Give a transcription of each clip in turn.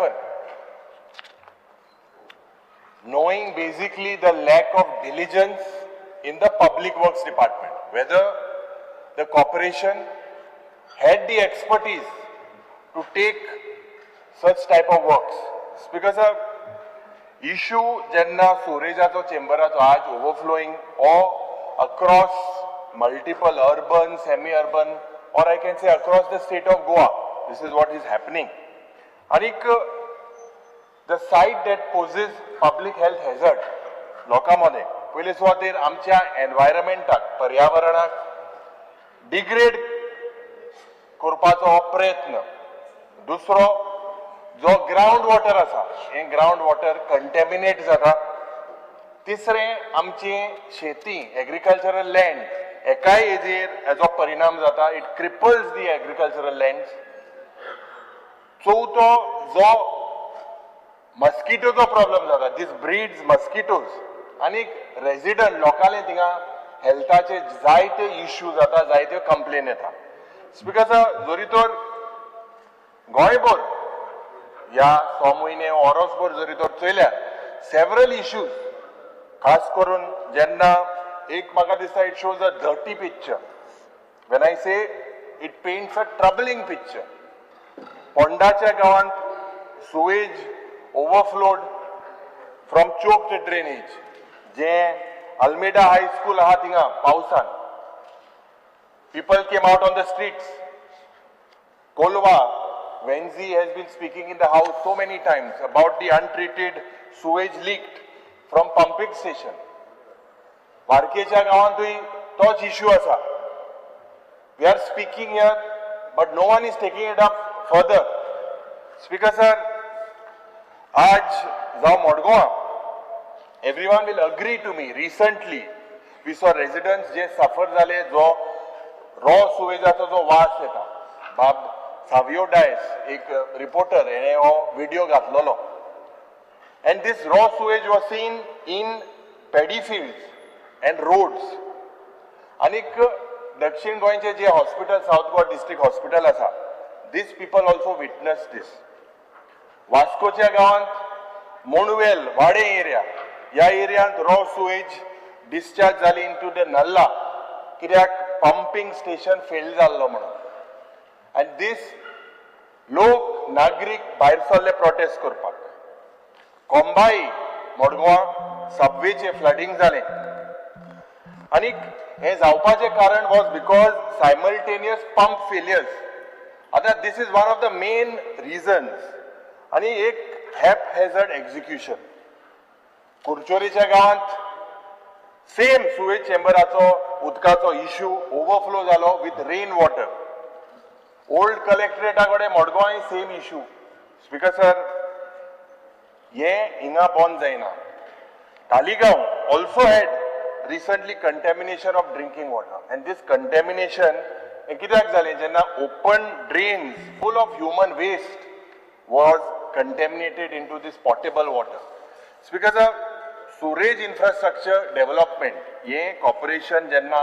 happen? Knowing basically the lack of diligence in the public works department, whether the corporation had the expertise to take such type of works. Because of issue jenna storageacho chamberacho आज overflowing or across multiple urban, semi-urban, or I can say across the state of Goa. This is what is happening. And the site that poses public health hazard, लोकांमध्ये पहिले सुवातेर आमच्या एनवायरमेंटाक पर्यावरणाक degrade करपाचो प्रयत्न. दुसरो जो ग्राउंड वॉटर आसा हे ग्राउंड वॉटर कंटॅमिनेट जाता. तिसरें आमची शेती एग्रीकल्चरल लँड एकाय एजेर हेजो परिणाम जाता. It cripples the agricultural land. चौथो जो मस्किटोचो प्रॉब्लेम जाता. दिस ब्रीड्स मस्किटोज आनी रेजिडेंट लोकांले थिंगा हेल्थाचे जायते इश्यू जाता, जायते कंप्लेन येता. बिकॉज जरी तर गोंयभर ह्या 6 म्हयने वर्सभर जरी तर चयल्यार सेवरल इश्यूज, खास करून जेन्ना एक म्हाका दिसता it shows a dirty picture. When I say it paints a troubling picture. पोंडाच्या गांवांत sewage overflowed from choked drainage. जे अल्मेडा हाय स्कूल आहा थिंगा पावसान people came out on the streets. Kolwa, Wenzi has been speaking in the house so many times about the untreated sewage leaked from pumping station. Varkeच्या गावांतूय तोच issue आसा. We are speaking here, but no one is taking it up further. Speaker sir, आज जाव मोडगोवा, everyone will agree to me. Recently, we saw residents जे suffer जाले, जो raw सुवेजाचो जो वास येता. बाब सावियो डायस एक रिपोर्टर हेणे हो व्हिडिओ घातलेलो. And this raw sewage was seen in paddy fields and roads. आनीक दक्षिण गोंयचे जे hospital south Goa district hospital आसा, दिस पीपल ऑल्सो विटनस दिस. वास्कोच्या गांवांत मोणवेल वाडे एरिया, ह्या एरियांत रॉ सुवेज डिस्चार्ज जाली इन टू द नल्ला कित्याक पंपिंग स्टेशन फेल जाल्लो म्हणून. एंड दीस लोक नागरीक भायर सरले प्रोटेस्ट करपाक. कोंबाई मोडगोवा सबवेचे फ्लडिंग जालें. आनीक हें जावपाचें कारण was because simultaneous pump failures. आतां this is one of the main reasons. आनी एक हॅप हॅझर्ड एक्झिक्युशन. कुरचोरेच्या गांवांत सेम सुवेज चेंबराचो उदकाचो इश्यू ओवरफ्लो जालो विथ रेन वॉटर. ओल्ड कलेक्टरेटा कडेन मोडगोवाय सेम इश्यू. स्पीकर सर, हे हिंगा बंद जायना. Taleigao also had recently contamination of drinking water. And this contamination हें कित्याक जालें जेन्ना open drains full of human waste was contaminated into this potable water. Speaker sir, sewerage infrastructure development हे corporation जेन्ना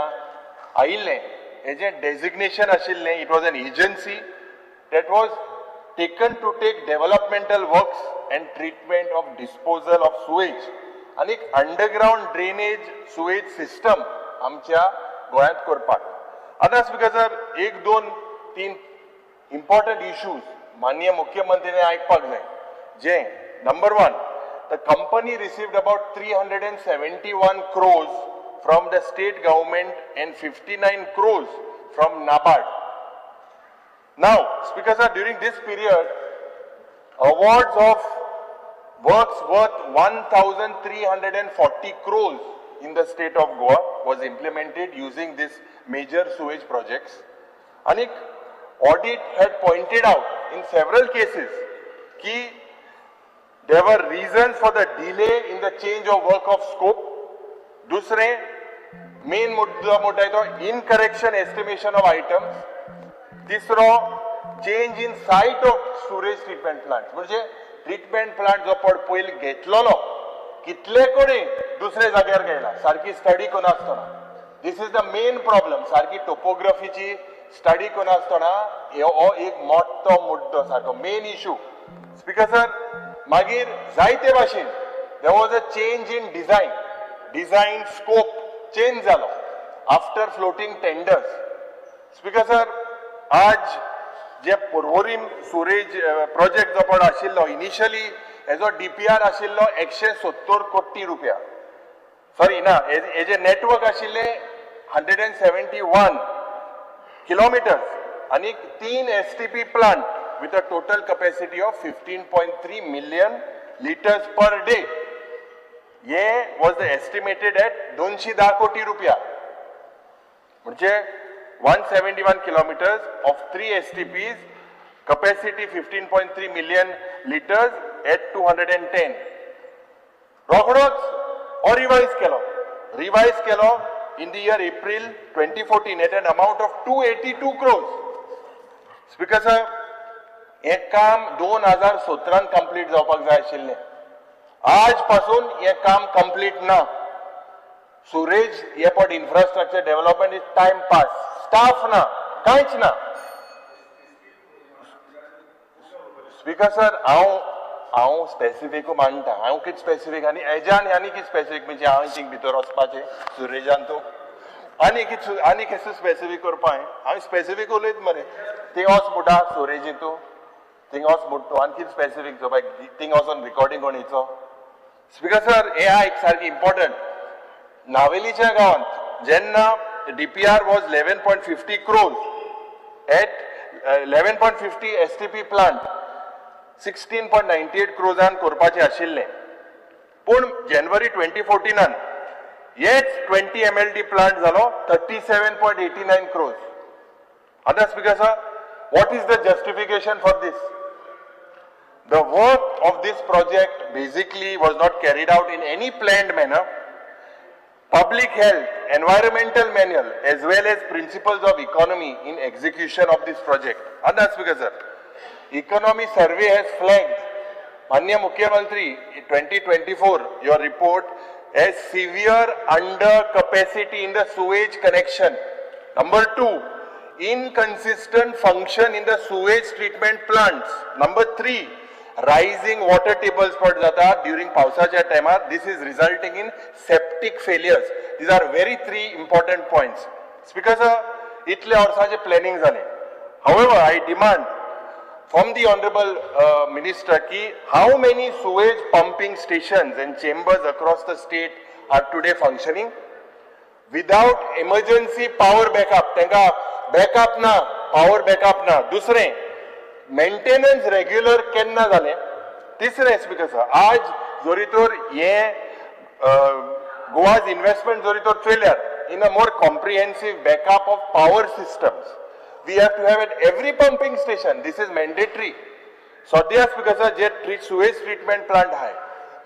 आयिल्लें, हेजें डेजिग्नेशन आशिल्लें, it was an agency that was taken to take developmental works and treatment of disposal of sewage. आनी underground drainage sewage system आमच्या गोंयांत करपाक. आतां स्पीकर सर, 1, 2, 3 इम्पॉर्टंट इश्यूज माननीय मुख्यमंत्र्यान आयकपाक जाय. जे number 1, the company received about 371 crores from the state government and 59 crores from NABARD. Now, Speaker sir, during this period, awards of works worth 1,340 crores in the state of Goa was implemented using these major sewage projects. Anik audit had pointed out in several cases कि there were reasons for the delay in the change of work of scope. दूसरे main मुद्दा मोठा आहे तो incorrect estimation of items. तिसरो change in site of storage treatment plant. म्हणजे treatment plant जो पयलीं घेतलेलो कितले कडेन दुसरे जाग्यार गेला सारकी स्टडी कोनासतना. This is the main problem. सारकी टोपोग्राफीची स्टडी कोनासतना हो एक मोठो मुद्दो सारको मेन इश्यू स्पीकर सर, मागीर जायते भाशेन there was a change in design scope change जालो after floating tenders. Speaker sir, आज जे पर्वरीम सुरेज प्रोजेक्ट जो पण आशिल्लो इनिशियली हेजो DPR आशिल्लो 170 कोटी रुपया, सॉरी ना, हेजे नेटवर्क आशिल्ले 171 किलोमीटर्स आणि 3 STP plant with a total capacity of 15.3 million liters per day. ये was the estimated at 210 कोटी रुपया. म्हणजे 171 kilometers of 3 STPs, capacity 15.3 million liters at 210. रोखडोच or revise केलो in the year April 2014 at an amount of 282 crores. Speaker sir, एक काम 2017 complete जावपाक जाय आशिल्लें. आज पासून हे काम कंप्लीट ना. Sewerage airport infrastructure development is time pass, staff ना, कांयच ना. स्पीकर सर, हांव स्पेसिफीक मांडटा, हांव कितें स्पेसिफीक आनी हेज्यान आनी कितें स्पेसिफीक म्हणजे हांव थिंग भितर वचपाचें सुरेजान तो आनी कितें स्पेसिफीक करपा हांव स्पेसिफीक उलयत मरे. थिंग वच मुटा सुरेजी तूं, थिंग वच मुट्टो आनी कितें स्पेसिफीक जो बाय थिंग वचोन रिकॉर्डिंग कोणीचो. स्पीकर सर, हे एक सारकी इम्पॉर्टंट. नावेलीच्या गांवांत जेन्ना DPR was 11.50 crores at 11.50 STP plant 16.98 crores करपाचें आशिल्लें, पूण जानेवारी 2014 हेच 20 MLD प्लांट जालो 37.89 crores. आता speaker sir, what is the justification for this? The work of this project basically was not carried out in any planned manner. Public health, environmental manual, as well as principles of economy in execution of this project. And that's because, sir, economy survey has flagged, Manya Mukhyamantri, in 2024, your report as severe under capacity in the sewage connection. Number 2, inconsistent function in the sewage treatment plants. Number 3, rising water tables पड जाता during पावसाच्या टायमार. This is resulting in septic failures. These are very 3 important points. Speaker sir, इतले वर्साचे planning जाले. However, I demand from the honorable minister ki how many sewage pumping stations and chambers across the state are today functioning without emergency power backup. त्यांका backup ना, power backup ना. दुसरे, maintenance regular केन्ना जालें. तिसरें speaker sir, आज जोरी तर हे गोवाज इन्व्हेस्टमेंट जोरी तर चोयल्यार in a more comprehensive backup of power systems we have to have at every pumping station. This is mandatory. सद्या स्पीकर सर, जे सुवेज ट्रीटमेंट प्लांट आहाय,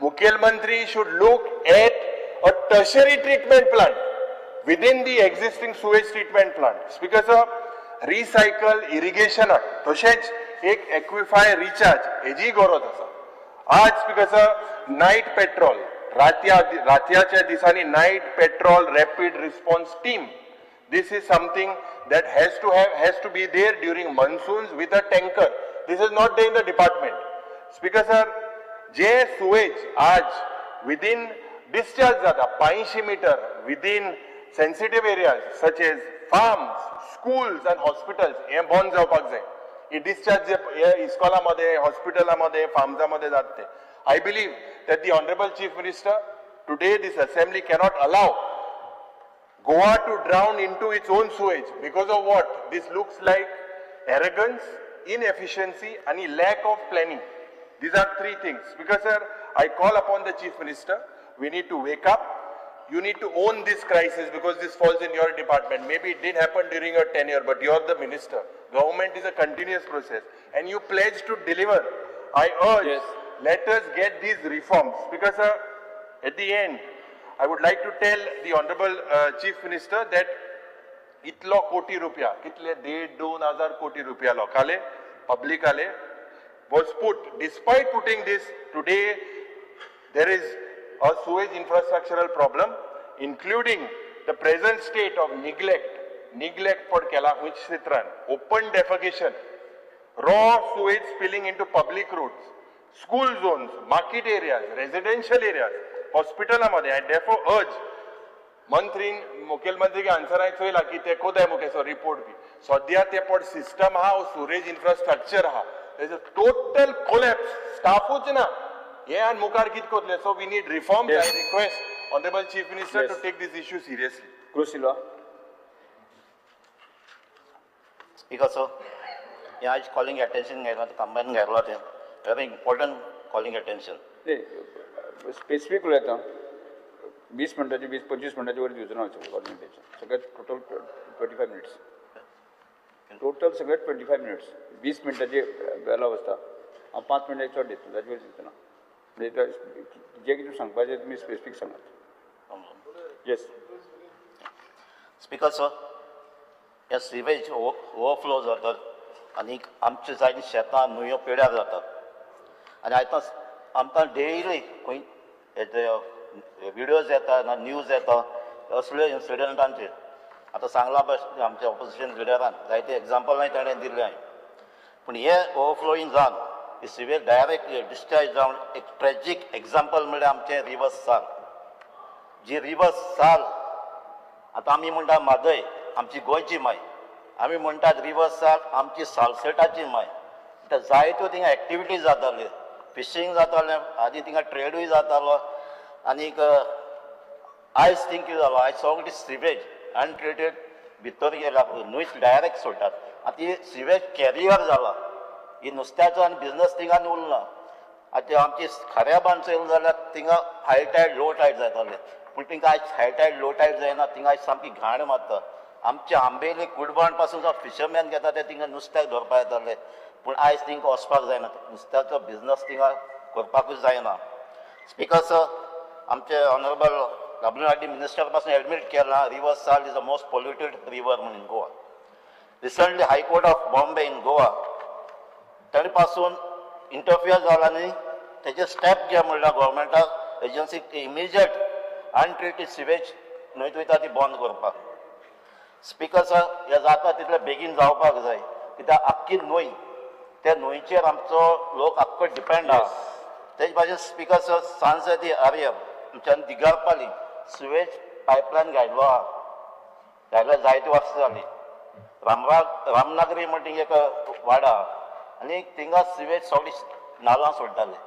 मुखेलमंत्री should look at a tertiary treatment plant within the existing sewage treatment plant. Speaker sir, recycle irrigation तशेंच एक aquifer recharge हेजी गरज आसा. आज स्पीकर सर, नाईट पेट्रोल, रातयाच्या दिसांनी night patrol rapid response team, this is something that has to be there during monsoons with a tanker. This is not there in the department. Speaker sir, जे sewage आज within discharge जाता 500 meter within sensitive areas such as farms, schools and hospitals हे बंद जावपाक जाय. ही discharge जे इस्कॉलामध्ये, हॉस्पिटलामध्ये, फार्म्सामध्ये जाते. I believe that the Honorable Chief Minister, today this assembly cannot allow Goa to drown into its own sewage. Because of what? This looks like arrogance, inefficiency and lack of planning. These are 3 things. Because sir, I call upon the Chief Minister, we need to wake up. You need to own this crisis because this falls in your department. Maybe it did happen during your tenure, but you're the minister. Government is a continuous process and you pledge to deliver. I urge, yes, let us get these reforms. Because at the end, I would like to tell the Honorable Chief Minister that itlo koti rupiya, kitle 1.5-2,000 koti rupiya lokale, public ale, was put. Despite putting this, today there is a sewage infrastructural problem, including the present state of neglect for Kela, which Citran, open defecation, raw sewage spilling into public routes, school zones, market areas, residential areas, hospitalaमध्ये. I therefore urge मुखेलमंत्री answer आयला की ते कोदाय मुखेसो report बी सद्या ते पड system हा sewerage infrastructure हा total collapse स्टाफूच ना हे आनी मुखार कितें कोतले. So we need reform. I request honourable chief minister to take this issue seriously. Cruz Silva. Speaker sir, yeah, it's calling attention to combine very important calling attention. Specific उलयता 20 मिनटाची 20-25 मिनटाची वर दिवचो ना गव्हर्मेंटाच्या सगळ्यात टोटल 25 मिनिट्स टोटल सगळ्यात 25 minutes 20 मिनटाची वेळावस्था हांव 5 मिनटाची चड दिता ताचे वयर दिवचो ना म्हणजे जे कितें सांगपाचें तुमी स्पेसिफीक सांगात. येस स्पीकर सर, या सिवेज ओवरफ्लो जातात आणि आमच्या जायती शेतां न्हंयो पेड्यार जातात आनी आयतां आमकां डेली खंय व्हिडियोज येता ना न्यूज येता असले इन्सिडंटांचेर. आतां सांगला बस आमच्या ऑपोजिशन लिडरान जायते एग्जाम्पलांय ताणें दिल्ले हांवें. पूण हे ओवरफ्लोईंग जावन ही सिवेज डायरेक्ट डिस्चार्ज जावन एक ट्रॅजीक एग्जाम्पल म्हणल्यार आमचें रिवर साल. जी रिवर साल आतां आमी म्हणटा म्हादय आमची गोंयची माय, आमी म्हणटात रिवर साल आमची सालसेटाची माय. जायत्यो थिंगा एक्टिविटीज जाताल्यो, फिशींग जातालें, आदी थिंगा ट्रेडूय जातालो आनीक आयज थिंग कितें जालो आयज सगळी सिवेज अनट्रिटेड भितर गेल्या न्हंयत डायरेक्ट सोडटात. आतां ही सिवेज कॅरियर जाला, ही नुस्त्याचो आनी बिजनस थिंगान उरना. आतां आमची खऱ्याबान चोयल जाल्यार थिंगा हाय टायड लो टायड जाताले पूण थिंगा आयज हाय टायड लो टायड जायना. थिंगा आयज सामकी घाण मारता. आमच्या आंबेली कुडबाण पासून जो फिशरमॅन घेता ते थिंगा नुस्त्याक धरपा येताले पूण आयज थिंगा वचपाक जायना. नुस्त्याचो बिजनस थिंगा करपाकूच जायना. स्पीकर सर, आमचे ऑनरेबल WRD मिनिस्टर पासून एडमीट केला river Sal is the most polluted river म्हणून in Goa. Recently high court of Bombay in Goa ताणे पासून इंटरफियर जाला आनी तेजे स्टेप घे म्हणल्यार गव्हर्मेंटाक एजन्सीक इमिजिएट अनट्रिटेड सिवेज न्हंयत वयता ती बंद करपाक. स्पीकर सर, हे जाता तितले बेगीन जावपाक जाय कित्याक आख्खी न्हंय त्या न्हंयचेर आमचो लोक आख्खो डिपेंड आहा. तेजे भाशेन स्पीकर सर, सांसदी आर्यम आमच्यान दिगारपाली सिवेज पायपलायन घायलो आहा, घायलो जायती वर्सां जाली. रामनगरी म्हणटा एक वाडा आनी थिंगा सिवेज सगळी नाल्लां सोडटाले.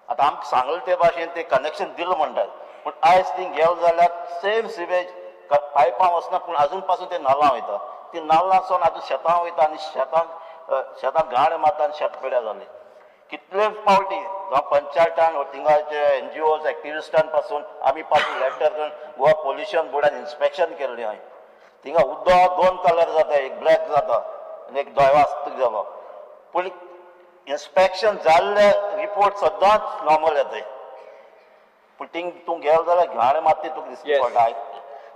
आतां आमकां सांगले ते भाशेन ते कनेक्शन दिलें म्हणटात पूण आयज ती गेल जाल्यार सेम सिवेज पायपां वचना पूण अजून पासून ते नाल्लां वयता. ती नाल्लां सोन आतां शेतां वयता आनी शेतांत घाण मारता आनी शेत पेड्यार जाले. कितलेच फावटी जावं पंचायतान थिंगाचे NGOs एक्टिविस्टां पासून आमी पासून लेटर करून गोवा पोल्युशन बोर्डान इन्स्पेक्शन केल्लें हांवें. थिंगा उदक 2 कलर जाता, एक ब्लॅक जाता आनी एक धोयवास्तूक जालो पूण इन्स्पेक्शन जाल्ले रिपोर्ट सदांच नॉर्मल येताय पूण थिंग तूं गेलो जाल्यार घाण माती तुका दिसता पडटा.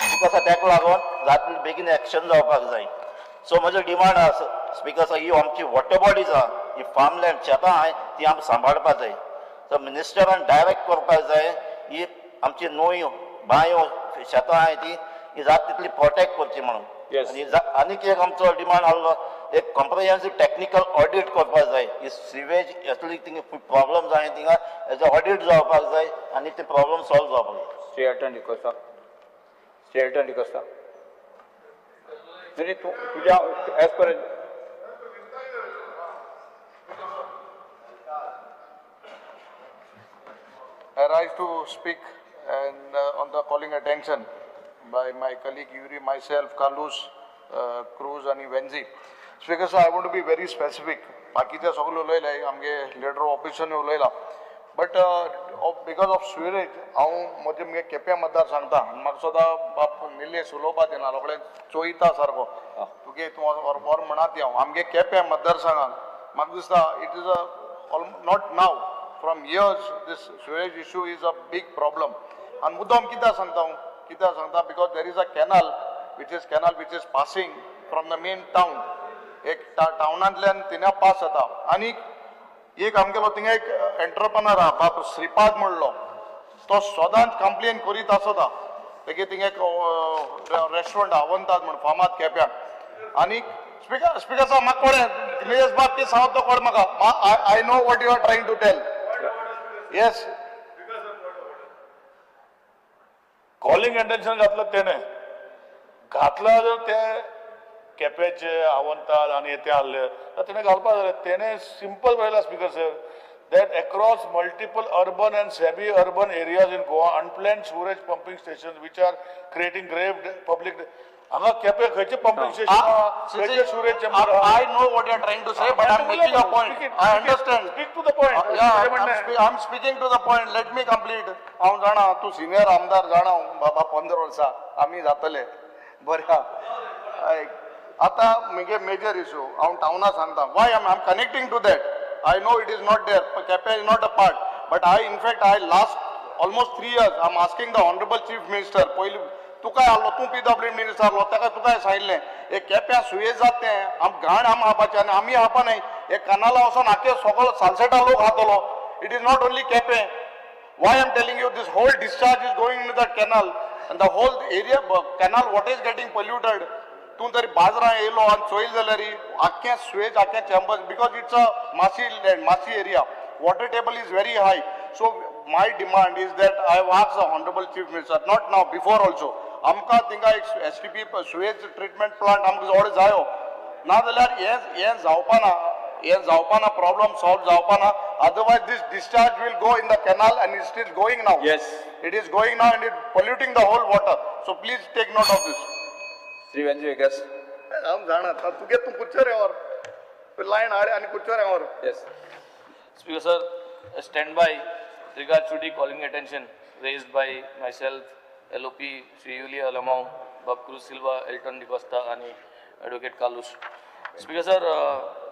बिकॉज ताका लागून जातले बेगीन एक्शन जावपाक जाय. सो म्हजो डिमांड आसा स्पीकर सर, ही आमची वॉटर बॉडीज आहा, ही फार्मलँड शेतां आहाय ती आमकां सांबाळपाक जाय. सो मिनिस्टरान डायरेक्ट करपाक जाय ही आमची न्हंयो बांयो शेतां आहाय ती जाता तितली प्रोटेक्ट करची म्हणून. आनी आनीक एक आमचो डिमांड आसलो एक कॉम्प्रिहेन्सीव टेक्निकल ऑडिट करपाक जाय. ही सिवेज येतली थिंगा प्रॉब्लम जाय थिंगा हेजो ऑडिट जावपाक जाय आनी ते प्रॉब्लम सॉल्व जावपाक जाय. स्टेटन डिकोस्ता स्टेटन डिकोस्ता म्हणजे तुझ्या as per I rise to speak and on the calling attention by my colleague Yuri, myself, Carlos, Cruz and Venzi. Speaker, so I want to be very specific. बाकीचे सगळे उलयले आमगे letter ऑफिसांनी उलयला but because of स्विरेज हांव म्हजे मुगे केप्यां मतदार सांगता म्हाका सदां बाप निलेश उलोवपाक दिना रोखडें चोयता सारको तुगे तूं और म्हणत हांव आमगे केप्यां मतदारसंघान म्हाका दिसता it is a not now from years this sewerage issue is a big problem आनी मुद्दम कित्याक सांगता because there is a canal which is passing from the main town एक टाउनांतल्यान तिना पास जाता आनी एक आमगेलो थिंगा एक एंटरप्रेनर आहा बाप श्रीपाद म्हणलो तो सदांच कंप्लेन करीत आसता तेगे थिंगा एक रेस्टॉरंट आहा अवंताद म्हण फामाद केप्यां आनी Speaker, sir, Nilesh Bab ke सावध तो कळ म्हाका. I know what you are trying to tell. Yes. Calling attention घातलं त्याने घातलं जर ते केप्याचे आवंतात आणि ते आहले तर त्याने घालपा जाय त्याने सिंपल बरयला speaker sir that across multiple urban and semi-urban areas in Goa, unplanned sewage pumping stations which are creating grave public. हांगा केपें खंयचे pumping station खंयचे sewage chamber I know what you are trying to say, but I'm making a point. I understand. Speak to the point. Yeah, I'm speaking to the point. Let me complete. हांव जाणा तूं senior आमदार जाणा बाबा 15 वर्सां आमी जातले बऱ्या आतां म्हगे मेजर इश्यू हांव टाउना सांगता why I am connecting to that. I know it is not there, Kepe is not a part, but in fact, last almost 3 years, I'm asking the Honorable Chief Minister, तू काय आलो, तू PW Minister आलो, ताका तू काय सांगितलें, हे केप्या सुयेज जाते, घाण हापाचे आनी आमी हापा न्हय, हे कनाला वचोन आख्खे सगळो सालसेटा लोक हातलो. It is not only Kepe. Why I'm telling you, this whole discharge is going into that canal, and the whole area, canal, what is getting polluted, तूं तरी बाजरां येयलो आनी चोयल जाल्यार आख्खें स्वेज आख्खें चॅम्बर्स बिकॉज इट्स अ मासी लँड मासी area water table is very high. So my demand is that I have asked the honourable chief minister not now before also आमकां थिंगा एक STP स्वेज ट्रिटमेंट प्लांट आमकां जवळ जायो नाजाल्यार हें जावपाना प्रॉब्लम सॉल्व जावपाना otherwise this discharge will go in the canal and it is going now. Yes. It is going now and it polluting the whole water. So please take note of this. Shri Venzy Viegas. हम जाना था तुगे तुम कुछ रहे और line आड़े आणि कुछ रहे और. Yes. Speaker sir, stand by regards to the calling attention raised by myself, LOP, Sri Yulia Alamau, Bob Cruz Silva, Elton Di Costa, and Advocate Kalus. Speaker sir,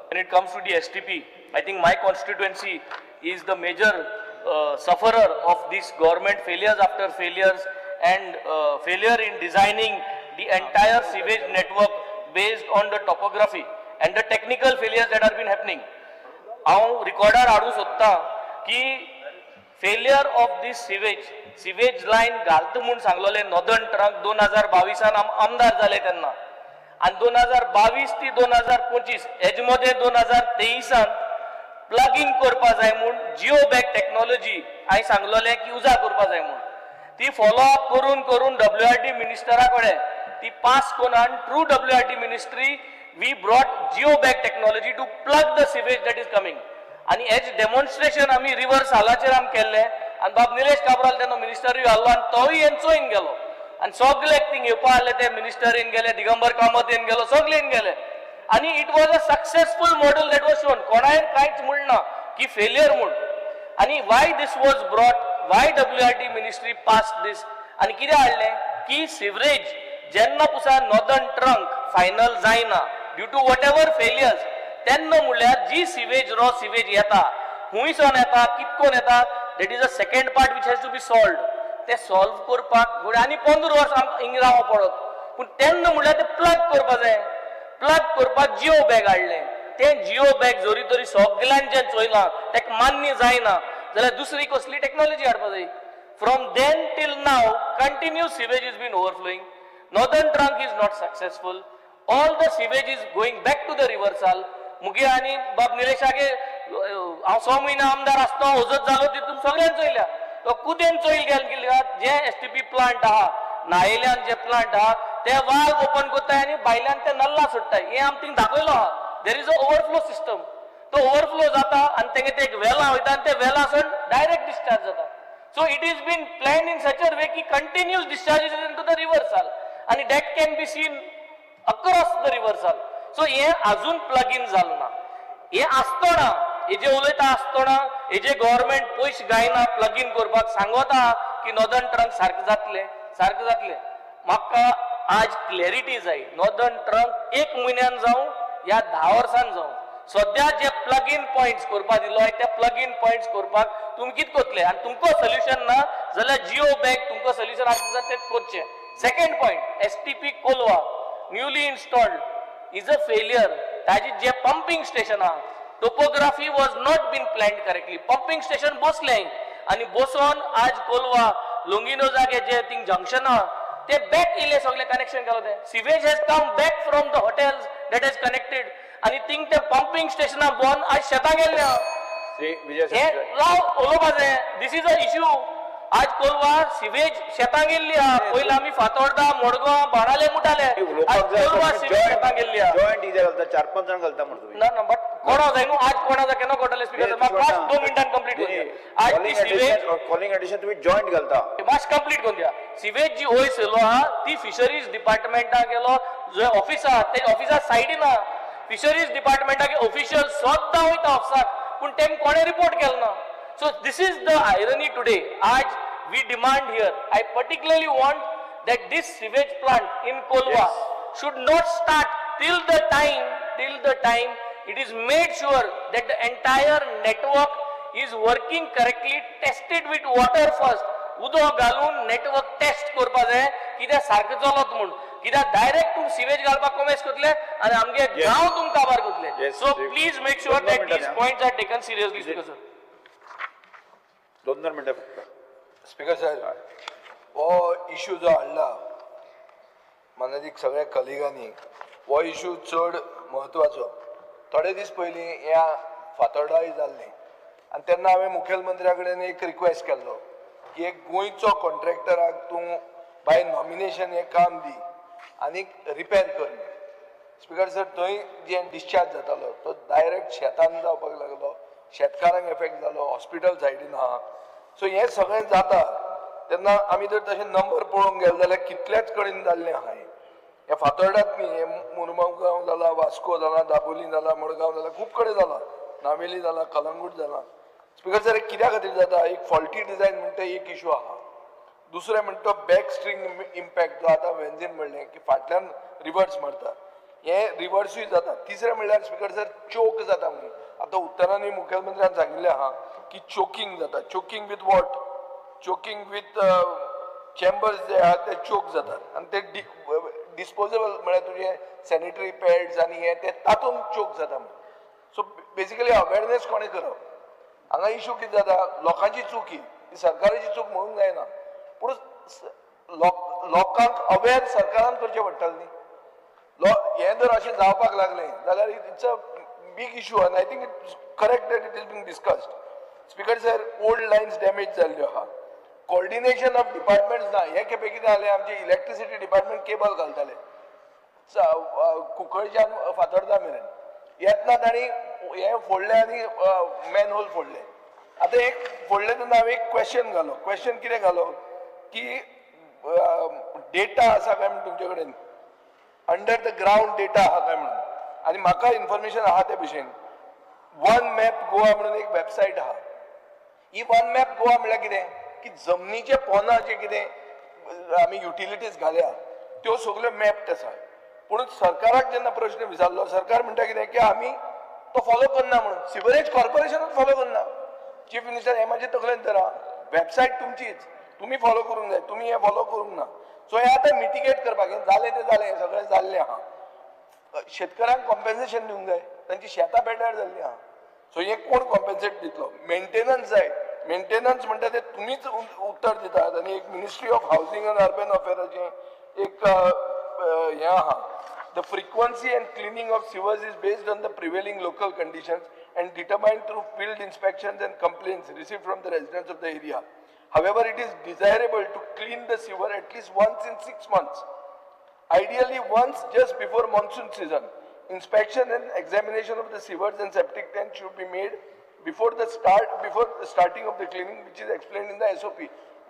when it comes to the STP, I think my constituency is the major sufferer of these government failures after failures and failure in designing the entire sewage network based on the topography and the technical failures that have been happening. हांव रिकॉर्डार हाडूं सोदता की failure of this sewage line घालता म्हूण सांगलोले northern trunk 2022 आमदार जाले तेन्ना आनी 2022 ती 2025 हेजे मदें 2023 प्लगिंग करपा जाय म्हूण जिओ बॅग टेक्नॉलॉजी हांवें सांगलोलें की उजार करपा जाय म्हूण ती फॉलोअप करून करून WRT मिनिस्टरा कडेन ती pass Connon through WRT ministry we brought geobag technology to plug the sewage that is coming आणि हेच डेमॉन्स्ट्रेशन आमी रिव्हर सालाचेर आमी केल्ले आनी बाब निलेश काब्राल तेन्ना मिनिस्टर आल्लो आनी तोय येवन चोयन गेलो आनी सगळेक थिंग येवपा आहले ते मिनिस्टर येवन गेले दिगंबर कामत येवन गेलो सगळे येवन गेले आनी it was a successful model that was shown कोणाय कांयच म्हणना की फेलियर म्हूण आनी why this was brought by WRT ministry पास दिस आनी कितें हाडलें की सिवरेज जेन्ना पुसा नॉर्दर्न ट्रंक फायनल जायना due to what ever failures तेन्ना म्हणल्यार जी सिवेज रॉ सिवेज येता हुंयसून येता कितकोन येता that is a second part which has to be solved ते सॉल्व करपाक आनी 15 वर्सां आमकां हिंग रावो पडत पूण तेन्ना म्हणल्यार ते प्लग करपा जाय प्लग करपाक जिओ बॅग हाडलें तें जिओ बॅग जोरी तरी सगळ्यांनी जें चोयलां तेका मान्य जायना जाल्यार दुसरी कसली टेक्नॉलॉजी हाडपा जाय. From then till now continue sewage is been overflowing. Northern trunk is not successful. All the sewage is going back to the riversal. मुगे आणि बाब निलेशागे हांव 6 म्हयने आमदार आसतना ओजत जालो तितून सगळ्यांनी चोयल्या तो कुदेन चोयल गेले जे STP प्लांट आहा न्हायेल्यान जे प्लांट आहा ते वाल्व ओपन करताय आनी भायल्यान ते नल्ला सोडटाय हे आमी थिंग दाखयलो आहा. देर इज अ ओवरफ्लो सिस्टम तो ओवरफ्लो जाता आनी तेंगे ते एक वेला वयता आनी ते वेलासून डायरेक्ट डिस्चार्ज जाता. So it is been planned in such a way ki continuous discharges into the riversal and that can be seen across the riversal. So हे अजून plug in जालो ना हे आसतना हे जे उलयता आसतना हे जे गव्हर्नमेंट पयशे गायना प्लग इन करपाक सांगता की नॉर्दर्न ट्रंक सारकें जातले म्हाका आज क्लॅरिटी जाय. नॉर्दर्न ट्रंक 1 म्हयन्यान जावं या 10 वर्सान जावं सध्या जे प्लग इन पॉइंट्स करपा दिलो त्या प्लग इन पॉइंट्स करपाक तुमी कितें करतले आनी तुमको सोल्युशन ना जाल्यार जिओ बॅग तुमको सोल्युशन आसता ते करचें. Second point STP Colva newly installed is a failure. ताजी जे पंपिंग स्टेशन आहा topography was not been planned correctly. Pumping station बसले आनी बसोन आज कोलवा लोंगिनो जागे जे थिंग जंक्शन आहा ते बॅक इले सगळे कनेक्शन केलो ते sewage has come back from the hotels that has connected आणि थिंग ते पंपिंग स्टेशना बंद आज शेतां गेल्ले श्री विजय हे संजय राव उलोवपाचें दिस इज अ इश्यू आज कोलवा सिवेज शेतां गेल्ली आहा पयलीं आमी फातोर्डा मडगांव बाणाले मुटाले आज कोलवा सिवेज शेतां गेल्ली आहा जॉईंट इथे घालता 4-5 जण घालता म्हणतो तुम्ही. ना ना बट कोणा जाय न्हू आज कोणा जाय केन्ना कोटले स्पीकर म्हाका फास्ट 2 मिनिटांन कंप्लीट करून दिया आज ती सिवेज कॉलिंग एडिशन तुम्ही जॉईंट घालता मातशें कंप्लीट करून दिया सिवेज जी वयर सयलो आहा ती फिशरीज डिपार्टमेंटाक गेलो जे ऑफिस आहा ते ऑफिसा सायडीन आहा फिशरीज डिपार्टमेंटाक ऑफिशियल सद्दां वयता ऑफिसाक पूण तेम कोणे रिपोर्ट केलो ना सो दिस इज द आयरनी टुडे आज we demand here I particularly want that this sewage plant in Kolwa should not start till the time it is made sure that the entire network is working correctly tested with water first udo घालून network test करपा जाय कित्याक सारकें चलत म्हूण कित्याक direct तुम sewage घालपाक कमेस करतले आनी आमगे गांव तुम काबार करतले so please make sure that these points are taken seriously speaker sir 2 मिनिटं फक्त स्पीकर साहेब हो इश्यू जो हाडला माननीक सगळ्या कलिगांनी हो इश्यू चड म्हत्वाचो थोडे दीस पयलीं ह्या फातोर्डाय जाल्लें आनी तेन्ना हांवें मुखेलमंत्र्या कडेन एक रिक्वेस्ट केल्लो की एक गोंयचो कॉन्ट्रॅक्टराक तूं बाय नॉमिनेशन हें काम दी आनी रिपेर कर स्पीकर सर थंय जें डिस्चार्ज जातालो तो डायरेक्ट शेतान जावपाक लागलो शेतकारांक एफेक्ट जालो हॉस्पिटल सायडीन आहा सो हें सगळें जाता तेन्ना आमी जर तशें नंबर पळोवंक गेले जाल्यार कितलेच कडेन जाल्लें आहा हे फातोर्डात न्ही हे मुरगांव जाला वास्को जाला दाबोली जाला मडगांव जाला खूब कडेन जाला नावेली जाला कलंगूट जाला स्पीकर सर कित्या खातीर जाता एक फॉल्टी डिझायन म्हणटा एक इश्यू आहा दुसरें म्हणटा बॅक स्ट्रींग इम्पॅक्ट जो आतां वेन्जीन म्हणलें की फाटल्यान रिवर्स मारता हे रिवर्सूय जाता तिसरें म्हणल्यार स्पीकर सर चोक जाता म्हणून आतां उत्तरांनी मुखेलमंत्र्यान सांगिल्लें आहा की चोकिंग जाता choking with what choking with chambers जे आहा ते चोक जातात आनी ते डिस्पोजेबल म्हळ्यार तुजे सॅनिटरी पॅड्स आनी हे ते तातूंत चोक जाता म्हणून सो बेसिकली अवेरनेस कोणें करप हांगा इश्यू कितें जाता लोकांची चूक ही सरकाराची चूक म्हणूंक जायना पूण लोकांक अवेर सरकारान करचें पडटलें न्ही हें जर अशें जावपाक लागलें जाल्यार it's a big issue and I think it's correct that it is being discussed. Speaker sir, old lines damage जाल्ल्यो आहा. Coordination of departments ना हे केपें कितें जालें आमचे इलेक्ट्रिसिटी डिपार्टमेंट केबल घालताले कुंकळच्यान फातोर्डा मेरेन येतना तांणी हें फोडलें आनी मॅनहोल फोडलें आतां एक फोडलें तेन्ना हांवें एक क्वेश्चन घालो क्वेश्चन कितें घालो की डेटा आसा काय म्हणून तुमचे कडेन अंडर द ग्रावंड डेटा आहा काय म्हणून आनी म्हाका इन्फॉर्मेशन आहा ते भशेन वन मॅप गोवा म्हणून एक वेबसायट आहा ही वन मॅप गोवा म्हळ्यार कितें की जमनीचे पोना जे कितें आमी युटिलिटीज घाल्या त्यो सगल्यो मॅप्ड आसा पूण सरकाराक जेन्ना प्रश्न विचारलो सरकार म्हणटा कितें की आमी तो फॉलो करना म्हणून सिवरेज कॉर्पोरेशनूच फॉलो करना चीफ मिनिस्टर हे म्हाजे तकलेंत धरा वेबसायट तुमचीच तुमी फॉलो करूंक जाय तुमी हे फॉलो करूंक ना सो हे आतां मिटिगेट करपाक जालें तें जालें हें सगळें जाल्लें आहा शेतकऱ्यांक कॉम्पेन्सेशन दिवंक जाय तांची शेतां बेड्यार जाल्लीं आहा सो हे कोण कॉम्पेन्सेट दितलो मेंटेनन्स जाय मेंटेनन्स म्हणटा ते तुमीच उत्तर दितात आनी एक ministry of housing and urban अफेअर्साचें एक हें आहा the frequency and cleaning of sewers is based on the prevailing local conditions and determined through field inspections and complaints received from the residents of the area. However, it is desirable to clean the sewer at least once in 6 months. Ideally, once just before monsoon season. Inspection and examination of the sewers and septic tanks should be made before the starting of the cleaning, which is explained in the SOP.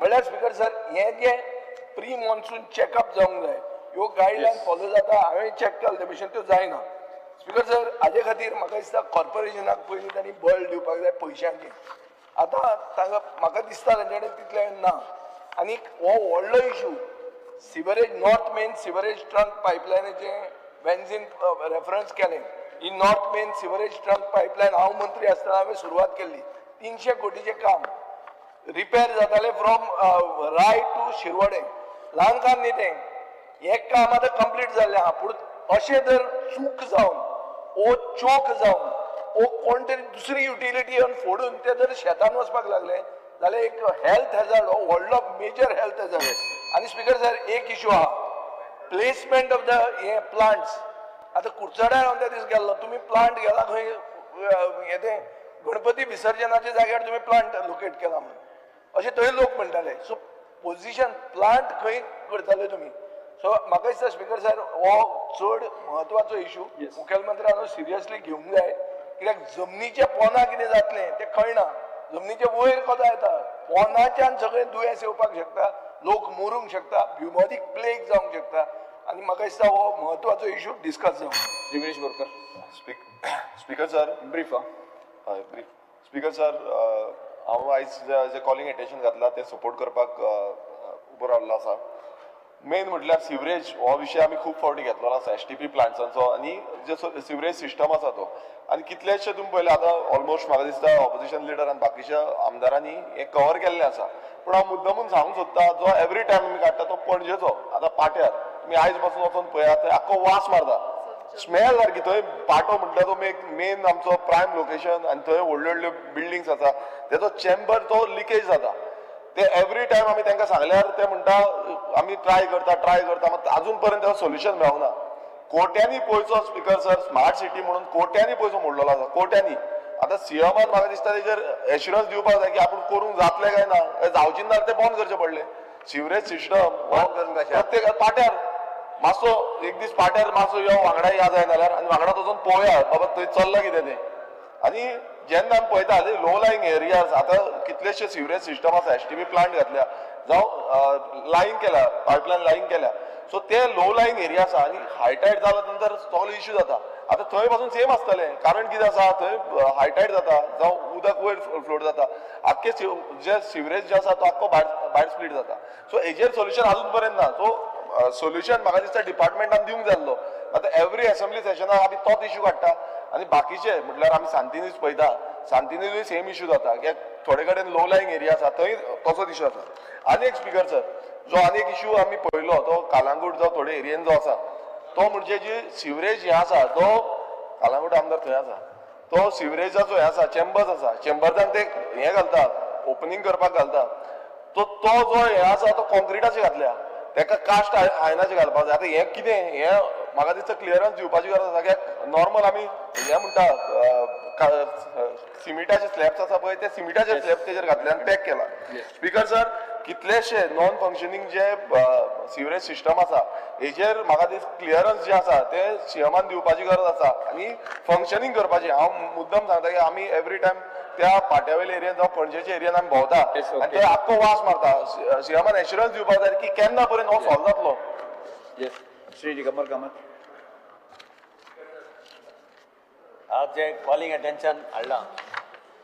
Madam Speaker, sir, हे जे pre-monsoon checkup जावंक जाय. ह्यो guideline follow जाता हांवें check केला ते भशेन त्यो जायना. स्पीकर सर, हाजे खातीर म्हाका दिसता कॉर्पोरेशनाक पयलीं तांणी बळ दिवपाक जाय पयशांची. आतां तांकां म्हाका दिसता तांचे कडेन तितलें ना. आनी हो व्हडलो issue sewerage north main sewerage trunk पायपलायनाचें वेन्झीन रेफरन्स केलें. ही north main sewerage trunk pipeline हांव मंत्री आसतना हांवें सुरवात केल्ली. 300 कोटीचें काम रिपेर जातालें फ्रॉम राय टू शिरवडे. ल्हान काम न्ही तें. हें काम आतां कंप्लीट जाल्लें आहा. पूण अशें जर चूक जावन ओ चोक जावन ओ कोण तरी दुसरी युटिलिटी येवन फोडून ते जर शेतान वचपाक लागले जाल्यार एक हेल्थ हॅजार्ड हो व्हडलो मेजर हेल्थ हॅजार्ड आणि स्पीकर सर एक इश्यू आहा प्लेसमेंट ऑफ द हे प्लांट्स आता कुडचड्यार हांव त्या दीस गेल्लो तुमी प्लांट गेला खंय हे ते गणपती विसर्जनाच्या जाग्यार तुमी प्लांट लोकेट केला म्हणून अशें थंय लोक म्हणटाले सो पोझिशन प्लांट खंय करताले तुमी सो म्हाका दिसता स्पीकर सर हो चड म्हत्वाचो इश्यू मुखेलमंत्र्यान सिरियसली घेवंक जाय कित्याक जमनीच्या पोना कितें जातलें तें कळना जमनीच्या वयर कोता येता पोनाच्यान सगळें दुयेंस येवपाक शकता लोक मरूंक शकता ब्युमोरीक प्लेग जावंक शकता आनी म्हाका दिसता हो म्हत्वाचो इश्यू डिस्कस जावंक Yogesh Borkar speaker sir brief हय ब्रीफ स्पीकर सर हांव आयज जे कॉलिंग एटेन्शन घातला ते सपोर्ट करपाक उबो रावल्लो आसा मेन म्हटल्यार सिवरेज हो विशय आमी खूब फावटी घेतलेलो आसा STP प्लांट्सांचो आनी जे सिवरेज सिस्टम आसा तो आनी कितलेशे तुमी पळयले आतां ऑलमोस्ट म्हाका दिसता ऑपोजिशन लिडर आनी बाकीच्या आमदारांनी हे कवर केल्लें आसा पूण हांव मुद्दमून सांगूंक सोदता जो एवरी टायम आमी काडटा तो पणजेचो आतां पाट्यार तुमी आयज पासून वचून पळयात थंय आख्खो वास मारता स्मेल सारकी थंय पाटो म्हणटा तो मेन आमचो प्रायम लोकेशन आनी थंय व्हडल्यो व्हडल्यो बिल्डिंग्स आसा तेजो चेंबर तो लिकेज जाता ते एवरी टायम आमी तांकां सांगल्यार ते म्हणटा आमी ट्राय करता मात अजून पर्यंत तेजो सोल्युशन मेळोंक ना कोट्यांनी पयसो स्पीकर सर स्मार्ट सिटी म्हणून कोट्यांनी पयसो मोडलेलो आसा कोट्यांनी आता सीएमान म्हाका दिसता तेजेर एश्युरन्स दिवपाक जाय की आपूण करूंक जातलें काय ना जावची ना ते बंद करचें पडलें सिवरेज सिस्टम प्रत्येक पाट्यार मातसो एक दीस पाट्यार मातसो यो वांगडा या जाय जाल्यार आनी वांगडा वचून पळोवया बाबा थंय चल्लां कितें तें आनी जेन्ना आमी पळयता लो लायंग एरियाज आतां कितलेशे सिवरेज सिस्टम आसा STP प्लांट घातल्या जावं लायन केल्या पायपलायन लायन केल्या सो ते लो लायंग एरिया आसा आनी हायटायड जाल्या नंतर सगळो इश्यू जाता आतां थंय पासून सेम आसतलें कारण कितें आसा थंय हायटायड जाता जावं उदक वयर फ्लोट जाता आख्खे जे सिवरेज जे आसा तो आख्खो भायर स्प्लीट जाता सो हेजेर सोल्युशन अजून पर्यंत ना सो सोल्युशन म्हाका दिसता डिपार्टमेंटान दिवंक जाय आसलो आतां एवरी असेंब्ली सेशनाक आमी तोच इश्यू काडटा आनी बाकीचे म्हटल्यार आमी सांतिनीज पळयता सांतिनीजूय सेम इश्यू जाता कित्याक थोडे कडेन लो लायंग एरिया आसा थंय तसोच इश्यू आसा आनी एक स्पीकर सर जो आनी एक इश्यू आमी पळयलो तो कालांगूट जो थोडे एरियेन जो आसा तो म्हणजे जी सिवरेज हे आसा तो कालांगूट आमदार थंय आसा तो सिवरेजाचो हे आसा चेंबर्स आसा चेंबर्सान ते हे घालता ओपनिंग करपाक घालता तो जो हे आसा तो कॉन्क्रिटाचे घातल्या तेका कास्ट आयनाचे घालपाक जाय आतां हें कितें हें म्हाका दिसता क्लियरन्स दिवपाची गरज आसा कित्याक नॉर्मल आमी हें म्हणटा सिमिटाचे स्लॅब्स आसा पळय ते सिमिटाचे स्लॅब तेजेर घातले आनी पॅक केला स्पीकर सर कितलेशे नॉन फंक्शनींग जे सिवरेज सिस्टम आसा हेजेर म्हाका दिसता क्लियरन्स जे आसा ते सीएमान दिवपाची गरज आसा आनी फंक्शनींग करपाची हांव मुद्दम सांगता की आमी एवरी टायम त्या पाट्यावयल्या एरियेन जावं पणजेच्या एरियेन आमी भोंवता आनी ते आख्खो वास मारता सीएमान एश्युरन्स दिवपाक जाय की केन्ना पर्यंत हो सॉल्व जातलो श्री दिगंबर कामत आज जे कॉलिंग एटेन्शन हाडलां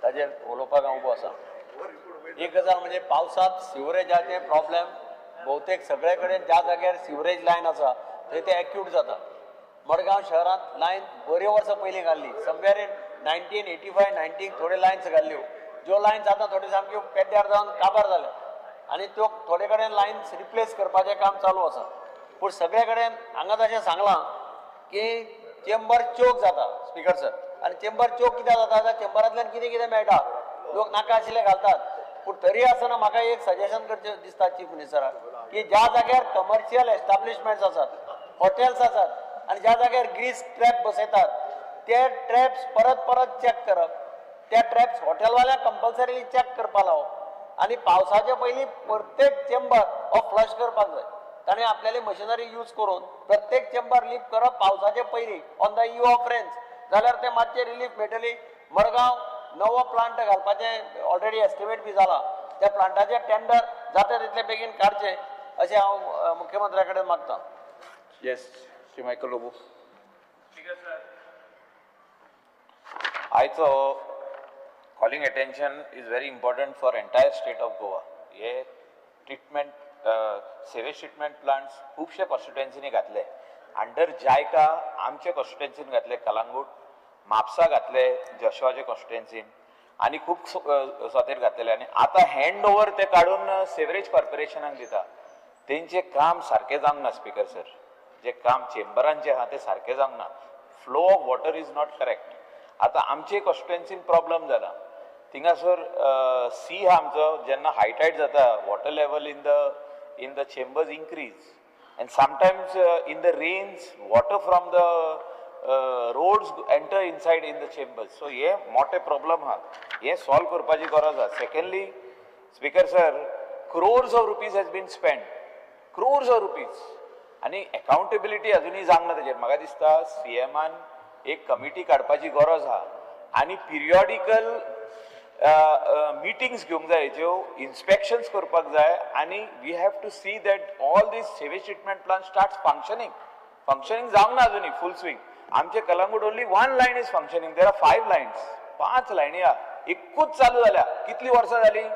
ताजेर उलोवपाक हांव उबो आसा एक गजाल म्हणजे पावसांत सिवरेजाचे प्रॉब्लेम भोवतेक सगळे कडेन ज्या जाग्यार सिवरेज लायन आसा थंय ते एक्यूट जाता मडगांव शहरांत लायन बऱ्यो वर्सां पयलीं घाल्ली समवेर इन 1985 90 थोड्यो लायन्स घाल्ल्यो ज्यो लायन्स आतां थोड्यो सामक्यो पेड्ड्यार जावन काबार जाल्या आनी त्यो थोडे कडेन लायन्स रिप्लेस करपाचें काम चालू आसा पूण सगळे कडेन हांगा तशें सांगलां की चेंबर चोक जाता स्पीकर सर आनी चेंबर चोक कित्याक जाता त्या चेंबरांतल्यान कितें कितें मेळटा लोक नाका आशिल्ले घालतात पूण तरी आसतना म्हाका एक सजेशन करचें दिसता चीफ मिनिस्टराक की ज्या जाग्यार कमर्शियल एस्टाब्लिशमेंट्स आसात हॉटेल्स आसात आनी ज्या जाग्यार ग्रीस ट्रॅप बसयतात ते ट्रॅप्स परत परत चॅक करप त्या ट्रॅप्स हॉटेलवाल्यांक कंपल्सरिली चॅक करपा लावप आनी पावसाच्या पयलीं प्रत्येक चेंबर हो फ्लश करपाक जाय ताणें आपल्याली मशिनरी यूज करून प्रत्येक चेंबर लीफ करप पावसाचे पयलीं ऑन द इव ऑफ रेन्स जाल्यार ते मातशें रिलीफ मेळटली मडगांव नवो प्लांट घालपाचें ऑलरेडी एस्टिमेट बी जाला त्या प्लांटाचें टेंडर जाता तितले बेगीन काडचें अशें हांव मुख्यमंत्र्या कडेन मागतां येस श्री मायकल लोबो आयचो calling attention is very important for entire state of Goa हे ट्रिटमेंट सेवेज ट्रिटमेंट प्लांट्स खुबशे कॉन्स्टिट्युएन्सीनी घातले अंडर जायका आमचे कॉन्स्टिट्युएन्सीन घातले कलांगूट म्हापसा घातले जशवाचे कॉन्स्टिट्युएन्सीन आनी खूब स्वतेर घातलेले आनी आतां हँड ओवर ते काडून सेवरेज कॉर्पोरेशनाक दिता तेंचें काम सारकें जावंक ना स्पीकर सर जे काम चेंबरान जे आहा तें सारकें जावंक ना flow of water is not correct आतां आमचे कॉन्स्टिट्युएन्सीन प्रॉब्लम जाला थिंगासर सी हा आमचो जेन्ना हायटायड जाता water level in the in the chambers increase. And sometimes in the rains, water from the roads enter inside in the chambers. So ये मोठे problem हा. ये solve करपाची गरज हा. Secondly, Speaker sir, crores of rupees has been spent. Crores of rupees. आणि accountability अजूनही जागना त्याचेर. म्हाका दिसता CMan एक कमिटी काडपाची गरज हा. आणि periodical meetings घेवंक जाय ज्यो inspections करपाक जाय आणि we have to see that all these sewage treatment plants starts functioning जावंक ना अजूनही full swing. आमचे Calangute only one line is functioning. There are 5 lines. 5 लायनी हा. एकूच चालू झाल्या. कितली वर्सां जाली?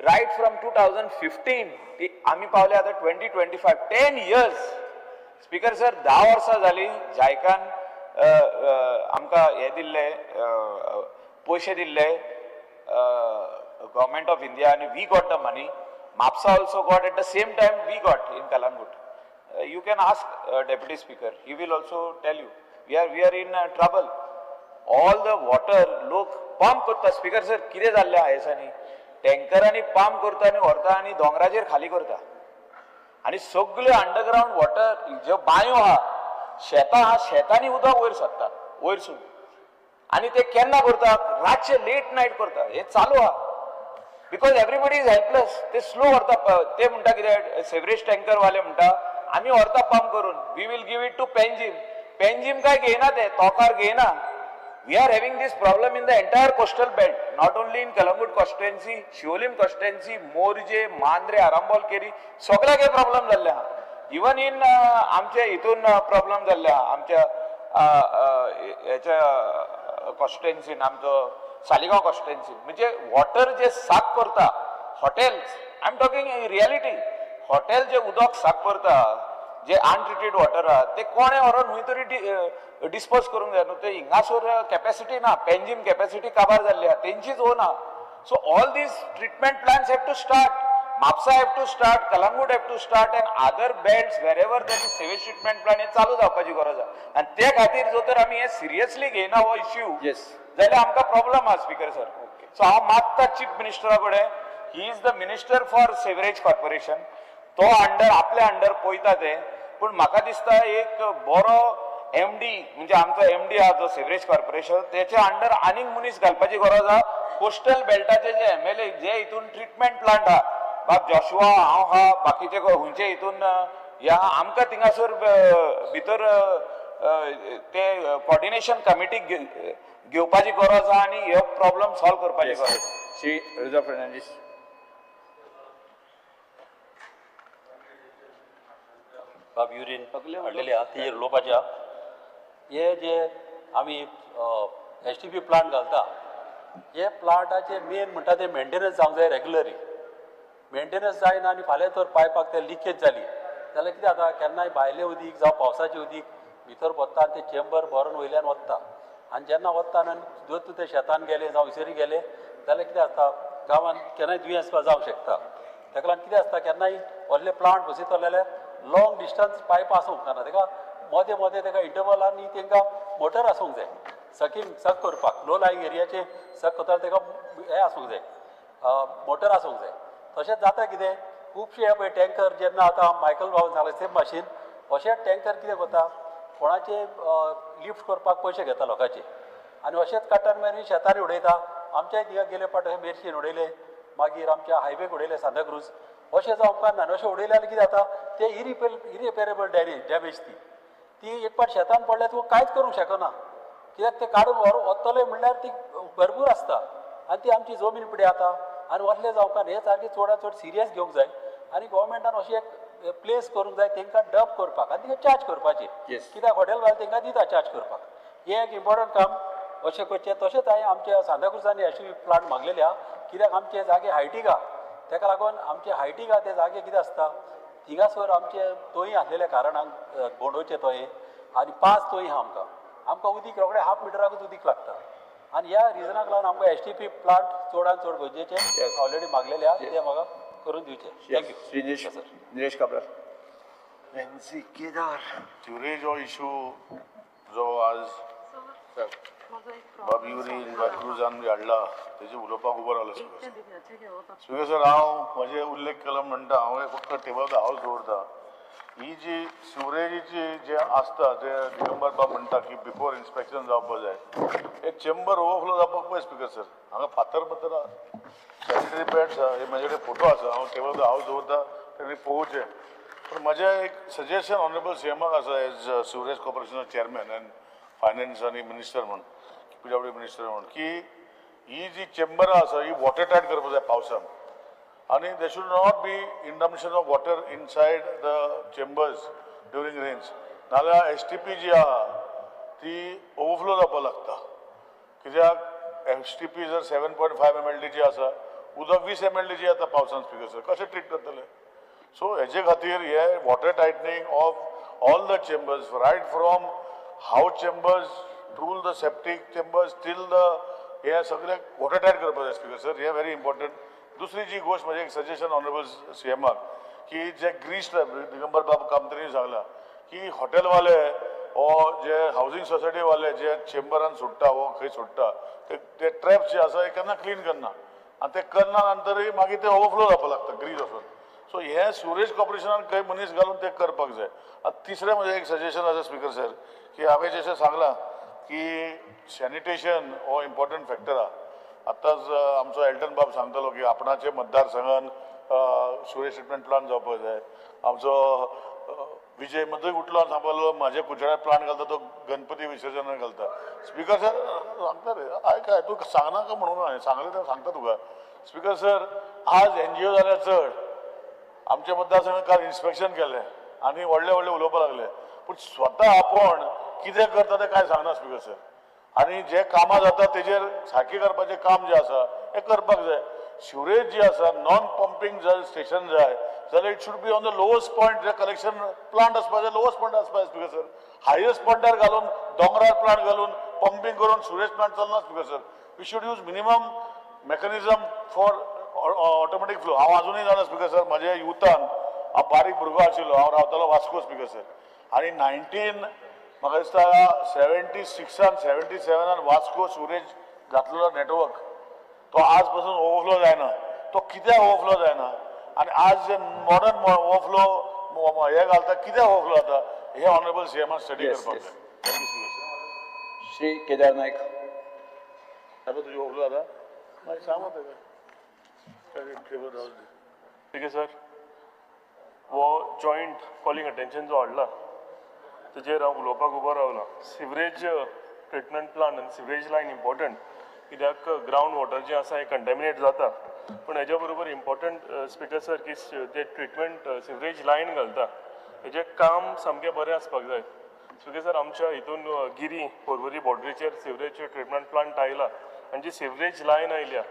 Right from 2015 ती आम्ही पावले आता 2025 10 years. स्पीकर सर 10 वर्सां जाली जायकान आमकां हे दिल्ले पयशे दिल्ले government of India and we got the money. MAPSA also got at the same time we got in Kalangut. You can ask Deputy Speaker. He will also tell you. We are in trouble. All the water look pump करता. Speaker sir कितें जाल्लें आहा हेसांनी टँकरांनी pump करता आनी व्हरता आनी दोंगराचेर खाली करता आनी सगळे अंडरग्राउंड वॉटर ज्यो बांयो आहा शेतां आहा शेतांनी उदक वयर सरता वयरसून आणि ते केन्ना करता रातचे लेट नाईट करता हे चालू आहा बिकॉज एवरीबडी इज हेल्पलेस ते स्लो व्हरता ते म्हणटा कितें सेवरेज टँकर वाले म्हणटा आमी व्हरता पंप करून we will give it to Panjim काय घेयना ते तोकार घेयना we are having this problem in the entire coastal belt not only in Kalangut constituency Shiolim constituency Morje Mandre Arambol Keri सगळ्या काही प्रॉब्लेम जाल्ले आहा इवन इन आमच्या हितून प्रॉब्लेम जाल्ले आहा आमच्या याच्या कॉन्स्टिट्युएन्सीन आमचो सालिगांव कॉन्स्टिट्युएन्सी म्हणजे वॉटर जे साफ करता hotels I am talking in reality hotel जे उदक साफ करता जे अनट्रिटेड वॉटर आहा ते कोणे व्हरून खंय तरी डिस्पोज करूंक जाय न्हू ते हिंगासर कॅपॅसिटी ना पेंजीम कॅपॅसिटी काबार जाल्ली आहा तेंचीच ओन आहा so all these treatment plants have to start Mapusa have to start Calangute have to start and other belts वेरेवर there is sewage treatment plant हे चालू जावपाची गरज आहा आनी ते खातीर जर तर आमी हे सिरियसली घेयना हो इश्यू जाल्यार आमकां प्रॉब्लम आहा स्पीकर सर सो हांव मागता चीफ मिनिस्टरा कडेन he is the minister for sewerage corporation तो अंडर आपल्या अंडर पळयता ते पूण म्हाका दिसता एक बरो एमडी म्हणजे आमचो एमडी आहा जो सेवरेज कॉर्पोरेशन त्याच्या अंडर आनीक मनीस घालपाची गरज आहा कोस्टल बेल्टाचे जे एमएलए जे हितून ट्रिटमेंट प्लांट आहा बाब जॉशुआ हांव आहा बाकीचे खंयचे हितून ह्या आमकां थिंगासर भितर ते कोऑर्डिनेशन कमिटीक घेवपाची गरज आहा आनी हे प्रॉब्लेम सॉल्व करपाची गरज श्री रिझा फर्नांडीस बाब युरीन हाडलेले आहा ती उलोवपाची आहा हे जे आमी एसटीपी प्लांट घालता हे प्लांटाचे मेन म्हणटा ते मेंटेनन्स जावंक जाय रेग्युलरी मेंटेनन्स जायना आनी फाल्यां तर पायपाक ते लिकेज जाली जाल्यार कितें जाता केन्नाय भायलें उदीक जावं पावसाचें उदीक भितर वता आनी ते चेंबर भरून वयल्यान वता आनी जेन्ना वता आनी जर तूं ते शेतान गेले जावं इसरी गेले जाल्यार कितें जाता गांवांत केन्नाय दुयेंस जावंक शकता ताका लागून कितें आसता केन्नाय व्हडले प्लांट बसयतलो जाल्यार लॉंग डिस्टन्स पायप आसूंक जायना ताका मदें मदें ताका इंटरवलांनी तांकां मोटर आसूंक जाय सक करपाक लो लायंग एरियाचे सक करता ताका हें आसूंक जाय मोटर आसूंक जाय तशेंच जाता कितें खुबशे पळय टँकर जेन्ना आतां मायकल बाबन सांगलें सेम माशीन अशेंच टँकर कितें करता कोणाचे लिफ्ट करपाक पयशे घेता लोकांचे आनी अशेंच काडटा मागीर शेतांनी उडयता आमच्या थिंगा गेले पाट मेर्शीन उडयले मागीर आमच्या हायवेक उडयले सांताक्रूज अशें जावंक ना अशें उडयल्यार कितें जाता ते इरिपेरेबल डॅमेज ती एक पाट शेतान पडल्यार तुका कांयच करूंक शकना कित्याक ते काडून व्हरून वतले म्हणल्यार ती भरपूर आसता आनी ती आमची जमीन पिड्या जाता आनी वतले जावंक ना हे सारकी चडांत चड सिरियस घेवंक जाय आनी गोवोरमेंटान अशी एक प्लेस करूंक जाय तांकां डब करपाक आनी तांकां चार्ज करपाचें कित्याक हॉटेल वाले तांकां दिता चार्ज करपाक हें एक इम्पॉर्टंट काम अशें करचें तशेंच हांवें आमच्या सांताक्रुजांनी एसटीपी प्लांट मागलेले आहा कित्याक आमचे जागे हायटीक आहा ताका लागून आमचे हायटीक आहा ते जागे कितें आसता थिंगासर आमचे तोंय आसलेल्या कारणान बोंडोचे तोंय आनी 5 तोंय आहा आमकां उदीक रोखडें हाफ मिटराकूच उदीक लागता आनी ह्या रिजनाक लागून आमकां एसटीपी प्लांट चडांत चड गरजेचे ऑलरेडी मागलेले आहा ते म्हाका करून दिवचे थँक्यू निलेश काब्राल केदार सिवरेज हो इशू जो आज बाब युरीन बाब क्रुजान बी हाडला तेजे उलोवपाक उबो रावलो स्पीकर सर हांव म्हजे उल्लेख केलो म्हणटा हांव फक्त टेबल हावज दवरता ही जी सिवरेजीची जे आसता ते दिगंबर बाब म्हणटा की बिफोर इन्स्पेक्शन जावपा जाय एक चेंबर ओवरफ्लो जावपाक पळय स्पीकर सर हांगा फातर सॅनिटरी पॅड्स आहा हे म्हाजे कडेन फोटो आसा हांव टेबल हावज दवरता तेणी पळोवचें पण म्हजें एक सजेशन ऑनरेबल सीएमाक आसा as sewerage corporation chairman and finance आनी मिनिस्टर म्हण PWD मिनिस्टर म्हण की ही जी चेंबरां आसा ही वॉटर टायट करपाक जाय पावसान आनी they should not be inundation of water inside the chambers during rains नाल्यार STP जी आहा ती ओवरफ्लो जावपाक लागता कित्याक STP जर 7.5 MLD ची आसा उदक 20 MLD ची येता पावसान स्पीकर सर कशें ट्रीट करतले सो हेजे खातीर हे water tightening of all the chambers right from house chambers till the septic chambers till the हे सगळे वॉटर टायट करपाक जाय स्पीकर सर हे व्हेरी इम्पॉर्टंट दुसरी जी गोष्ट म्हणजे एक सजेशन ऑनरेबल सीएमाक की जे ग्रीस दिगंबर बाब कामतरीन सांगला की हॉटेलवाले ओ जे हावसिंग सोसायटी वाले जे चेंबरान सोडटा वो खंय सोडटा ते ट्रॅप्स जे आसा हे केन्ना क्लीन करना आनी ते करना नंतरय मागीर ते ओवरफ्लो जावपाक लागता ग्रीस वचून सो हे सिवरेज कॉर्पोरेशनान खंय मनीस घालून ते करपाक जाय आनी तिसरें म्हजें एक सजेशन आसा स्पीकर सर की हांवें जशें सांगलां की सॅनिटेशन हो इम्पॉर्टंट फॅक्टर आहा आतांच आमचो एल्टन बाब सांगतालो की आपणाचे मतदारसंघान सिवरेज ट्रिटमेंट प्लांट जावपाक जाय आमचो विजय मदूय उठलो आनी सांगपालो म्हाजे कुचड्यार प्लांट घालता तो गणपती विसर्जनाक घालता स्पीकर सर सांगता रे काय तूं सांगनाका म्हणून हांवें सांगलें तें सांगता तुका स्पीकर सर आज NGO जाल्यार चड आमच्या मतदारसंघात काल इन्स्पेक्शन केलें आनी व्हडले उलोवपाक लागले पूण स्वता आपूण कितें करता तें कांय सांगना स्पीकर सर आनी जे कामां जाता तेजेर सारकें करपाचें काम जें आसा हें करपाक जाय सिवरेज जी आसा नॉन पंपींग जर स्टेशन जाय जाल्यार it should be on the lowest point जे कलेक्शन प्लांट आसपाक जाय लोवस्ट पॉयंट आसपाक जाय स्पीकर सर हायस्ट पॉयंटार घालून दोंगरार प्लांट घालून पंपींग करून सिवरेज प्लांट चलना speaker sir we should use minimum mechanism for automatic flow हांव अजूनय जाणा स्पीकर सर म्हाज्या युथान हांव बारीक भुरगो आशिल्लो हांव रावतालो वास्को स्पीकर सर आनी म्हाका दिसता 76 77 वास्को सिवरेज घातलेलो नेटवर्क तो आज पासून ओवरफ्लो जायना तो कित्याक ओवरफ्लो जायना आनी आज जे मॉडर्न ओवरफ्लो हे घालता कित्याक ओवरफ्लो जाता हे ऑनरेबल सीएमान स्टडी करपाक जाय श्री केदार नायक तुजी ओवरफ्लो जाता मागीर सांग ठीक आहे सर वो जॉईंट कॉलिंग अटेन्शन जो हाडला तेजेर हांव उलोवपाक उबो रावला सिवरेज ट्रिटमेंट प्लांट आनी सिवरेज लायन इम्पॉर्टंट कित्याक ग्रावंड वॉटर जें आसा हें कंटेमिनेट जाता पूण हेज्या बरोबर इम्पॉर्टंट स्पीकर सर की जे ट्रिटमेंट सिवरेज लायन घालता हेजें काम सामकें बरें आसपाक जाय स्पीकर सर आमच्या हितून गिरी पर्वरी बॉर्डरीचेर सिवरेज ट्रिटमेंट प्लांट आयला आनी जी सिवरेज लायन आयल्या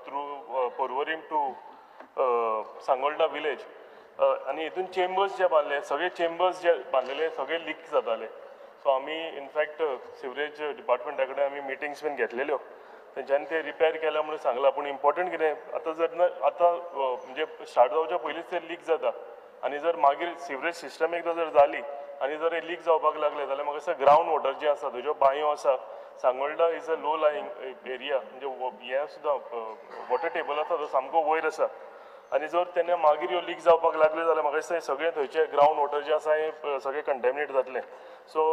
through Porvorim to Sangolda village आनी हितून चेंबर्स जे बांदले सगळे चेंबर्स जे बांदलेले सगळे लीक जाताले सो आमी इनफॅक्ट सिवरेज डिपार्टमेंटा कडेन आमी मिटिंग्स बीन घेतलेल्यो तेंच्यांनी ते रिपेर केल्या म्हणून सांगलां पूण इम्पॉर्टंट कितें आतां जर आतां म्हणजे स्टार्ट जावच्या पयलींच ते लीक जाता आनी जर मागीर सिवरेज सिस्टम एकदां जर जाली आनी जर लीक जावपाक लागले जाल्यार म्हाका दिसता ग्रावंड वॉटर जे आसा तेज्यो बांयो आसा सांगोळडा is a low lying area म्हणजे हे सुद्दां वॉटर टेबल आसा तो सामको वयर आसा आनी जर तेन्ना मागीर ह्यो लीक जावपाक लागले जाल्यार म्हाका दिसता सगळें थंयचे ग्रावंड वॉटर जे आसा हें सगळें कंटेमिनेट जातलें सो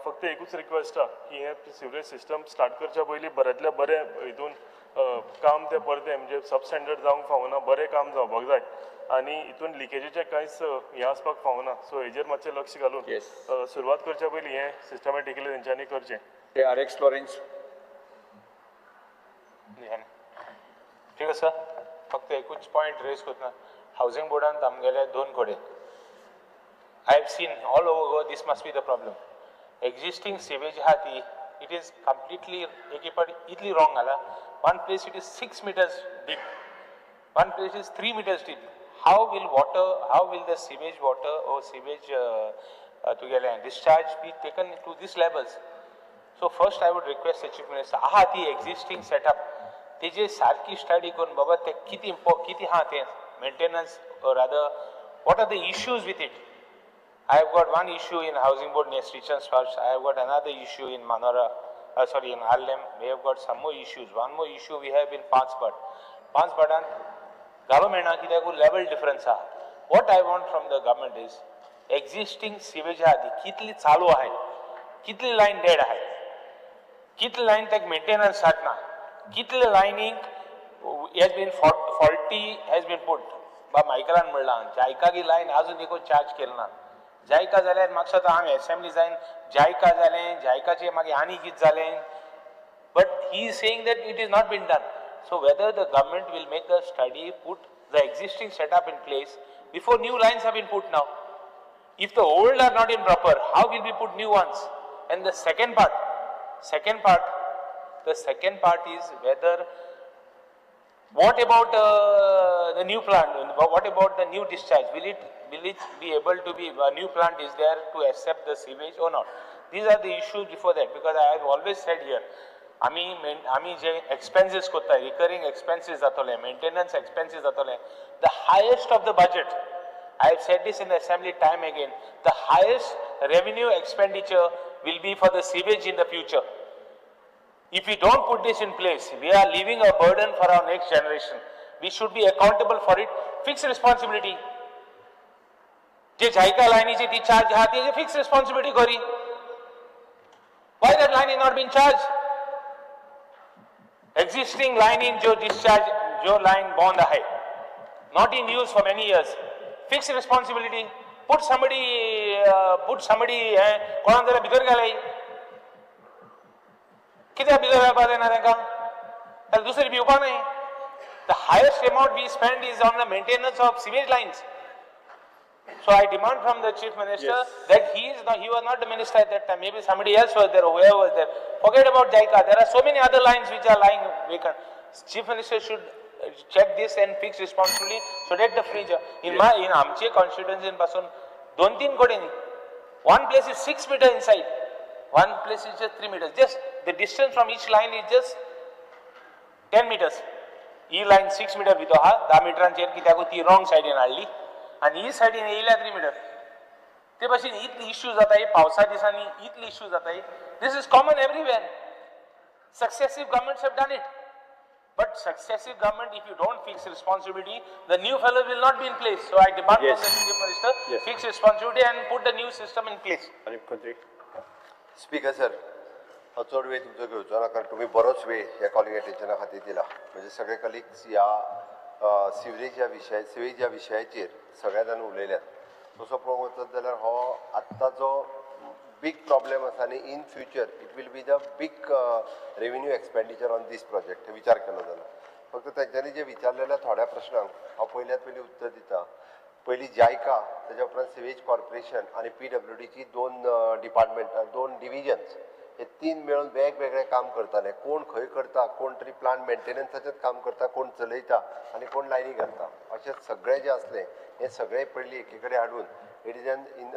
फक्त एकूच रिक्वेस्ट आहा की हें सिवरेज सिस्टम स्टार्ट करच्या पयलीं बऱ्यांतल्या बरें हितून काम तें परतें म्हणजे सब स्टँडर्ड जावंक फावना बरें काम जावपाक जाय आनी हितून लिकेजीचें कांयच हें आसपाक फावना सो हेजेर मातशें लक्ष घालून सुरवात करच्या पयलीं हें सिस्टमॅटिकली तेंच्यांनी करचें ते RX लॉरेन्स ठीक आसा फक्त एकूच पॉयंट रेज करता हावसिंग बोर्डान आमगेले 2 कडेन I have seen all over Goa this must be the problem. Existing sewage आहा ती it is completely Italy wrong आला. One place it is 6 meters deep. One place is 3 meters deep. How will the sewage water or sewage together discharge be taken to these levels? So first I would request the Chief Minister, आहा ती existing setup तेजे सारकी study करून बाबा ते किती हा ते maintenance or rather what are the issues with it? I have got one issue in housing board near Sri Chand's Falls. I have got another issue in Manora sorry, in Allem, we have got some more issues. One more issue we have in Panchpat. Panchpatan, government ki level difference ah. What I want from the government is existing sewage आधी कितली चालू आहे, कितली line dead आहे, कितली line तक maintenance साधना, कितली lining has been faulty has been put. बा मायकलान म्हणला जायका की line अजून एको charge केलं ना. जायका जाल्यार म्हाका दिसता हांव assembly जायन जायका जालें, जायकाचे मागीर आनी कितें जालें. But he is saying that it is not been done. So whether the government will make a study, put the existing setup in place before new lines have been put now. If the old are not in proper, how will we put new ones? And the second part is whether, what about the new plant? What about the new discharge? Will it be able to be, a new plant is there to accept the sewage or not? These are the issues before that, because I have always said here, आम्ही जे expenses कोत्ता, recurring expenses जातले, maintenance expenses जातले, the highest of the budget, I have said this in the assembly time again, the highest revenue expenditure will be for the sewage in the future. If we don't put this in place, we are leaving a burden for our next generation. We should be accountable for it. Fixed responsibility. जे JICA लाईनीची ती charge हा ती fixed responsibility curry. Why that line is not being charged? Existing line in जो discharge, जो line bond है, not in use for many years. Fixed responsibility. Put somebody कोणाक जरा भितर घालय. कित्याक भितर घालपाक जायना तांकां? ताका दुसरी भिवपाक न्हय. The highest amount we spend is on the maintenance of sewage lines. So I demand from the Chief Minister that he was not the minister at that time. Maybe somebody else was there or whoever was there. Forget about JICA. There are so many other lines which are lying vacant. Chief Minister should check this and fix responsibly so that the fridge. In आमचे constituency पासून 2-3 कडेन. One place is 6 meters inside. One place is just 3 meters. Just the distance from each line is just 10 meters. E line 6 meters भितर हा 10 मीटरांचेर कित्याक ती wrong side in हाडली. आणि ही साइडीन येयल्या 3 मीटर. ते भाशेन इतली इश्यू जाताय पावसा दिसांनी इतली इश्यू जाताय. This is common everywhere. Successive governments have done it. But successive government, if you don't fix responsibility, the new fellows will not be in place. So I demand from the Chief Minister, fix responsibility and put the new system in place. Speaker sir, हांव चड वेळ तुमचो घेवचो ना कारण तुमी बरोच वेळ ह्या कॉलिंग एटेन्शना खातीर दिला. म्हणजे सगळे कलिग्स ह्या सिवरेज ह्या विशयाचेर सगळ्या जाण उलयल्यात. तसो पळोवंक वचत जाल्यार हो आत्ता जो big problem आसा आनी in future it will be the big revenue expenditure on this project विचार केलो जाल्यार. फक्त तेंच्यांनी जे विचारलेल्या थोड्या प्रश्नांक हांव पयल्यात पयलीं उत्तर दिता. पयलीं जायका, तेज्या उपरांत सिवेज कॉर्पोरेशन आनी PWDची 2 डिपार्टमेंट 2 डिविजन्स हे 3 मेळून वेगवेगळे काम करताले. कोण खंय करता, कोण तरी प्लांट मेंटेनन्साचेंच काम करता, कोण चलयता आनी कोण लायनी घालता. अशें सगळें जें आसलें हें सगळें पयलीं एके कडेन हाडून it is an in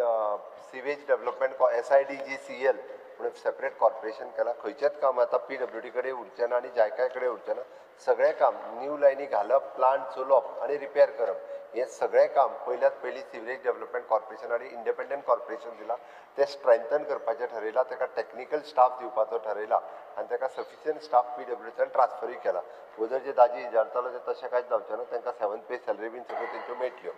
sewage development SIDGCL म्हणून सेपरेट कॉर्पोरेशन केला. खंयचेंच काम आतां PWD कडेन उरचें ना आनी जायकाय कडेन उरचें ना. सगळें काम न्यू लायनी घालप, प्लांट चलोवप आनी रिपेर करप हें सगळें काम पयल्यात पयलीं सिवरेज डेव्हलपमेंट कॉर्पोरेशन आनी इंडिपेंडंट कॉर्पोरेशन दिलां. तें स्ट्रेंथन करपाचें थारायलां. ताका टॅक्निकल स्टाफ दिवपाचो थारायला आनी ताका सफिशियंट स्टाफ PWDच्यान ट्रान्सफरूय केला. वदर जे दाजी इजारतालो ते तशें कांयच जावचें ना. तांकां 7th पे सॅलरी बीन सगळ्यो तेंच्यो मेळटल्यो.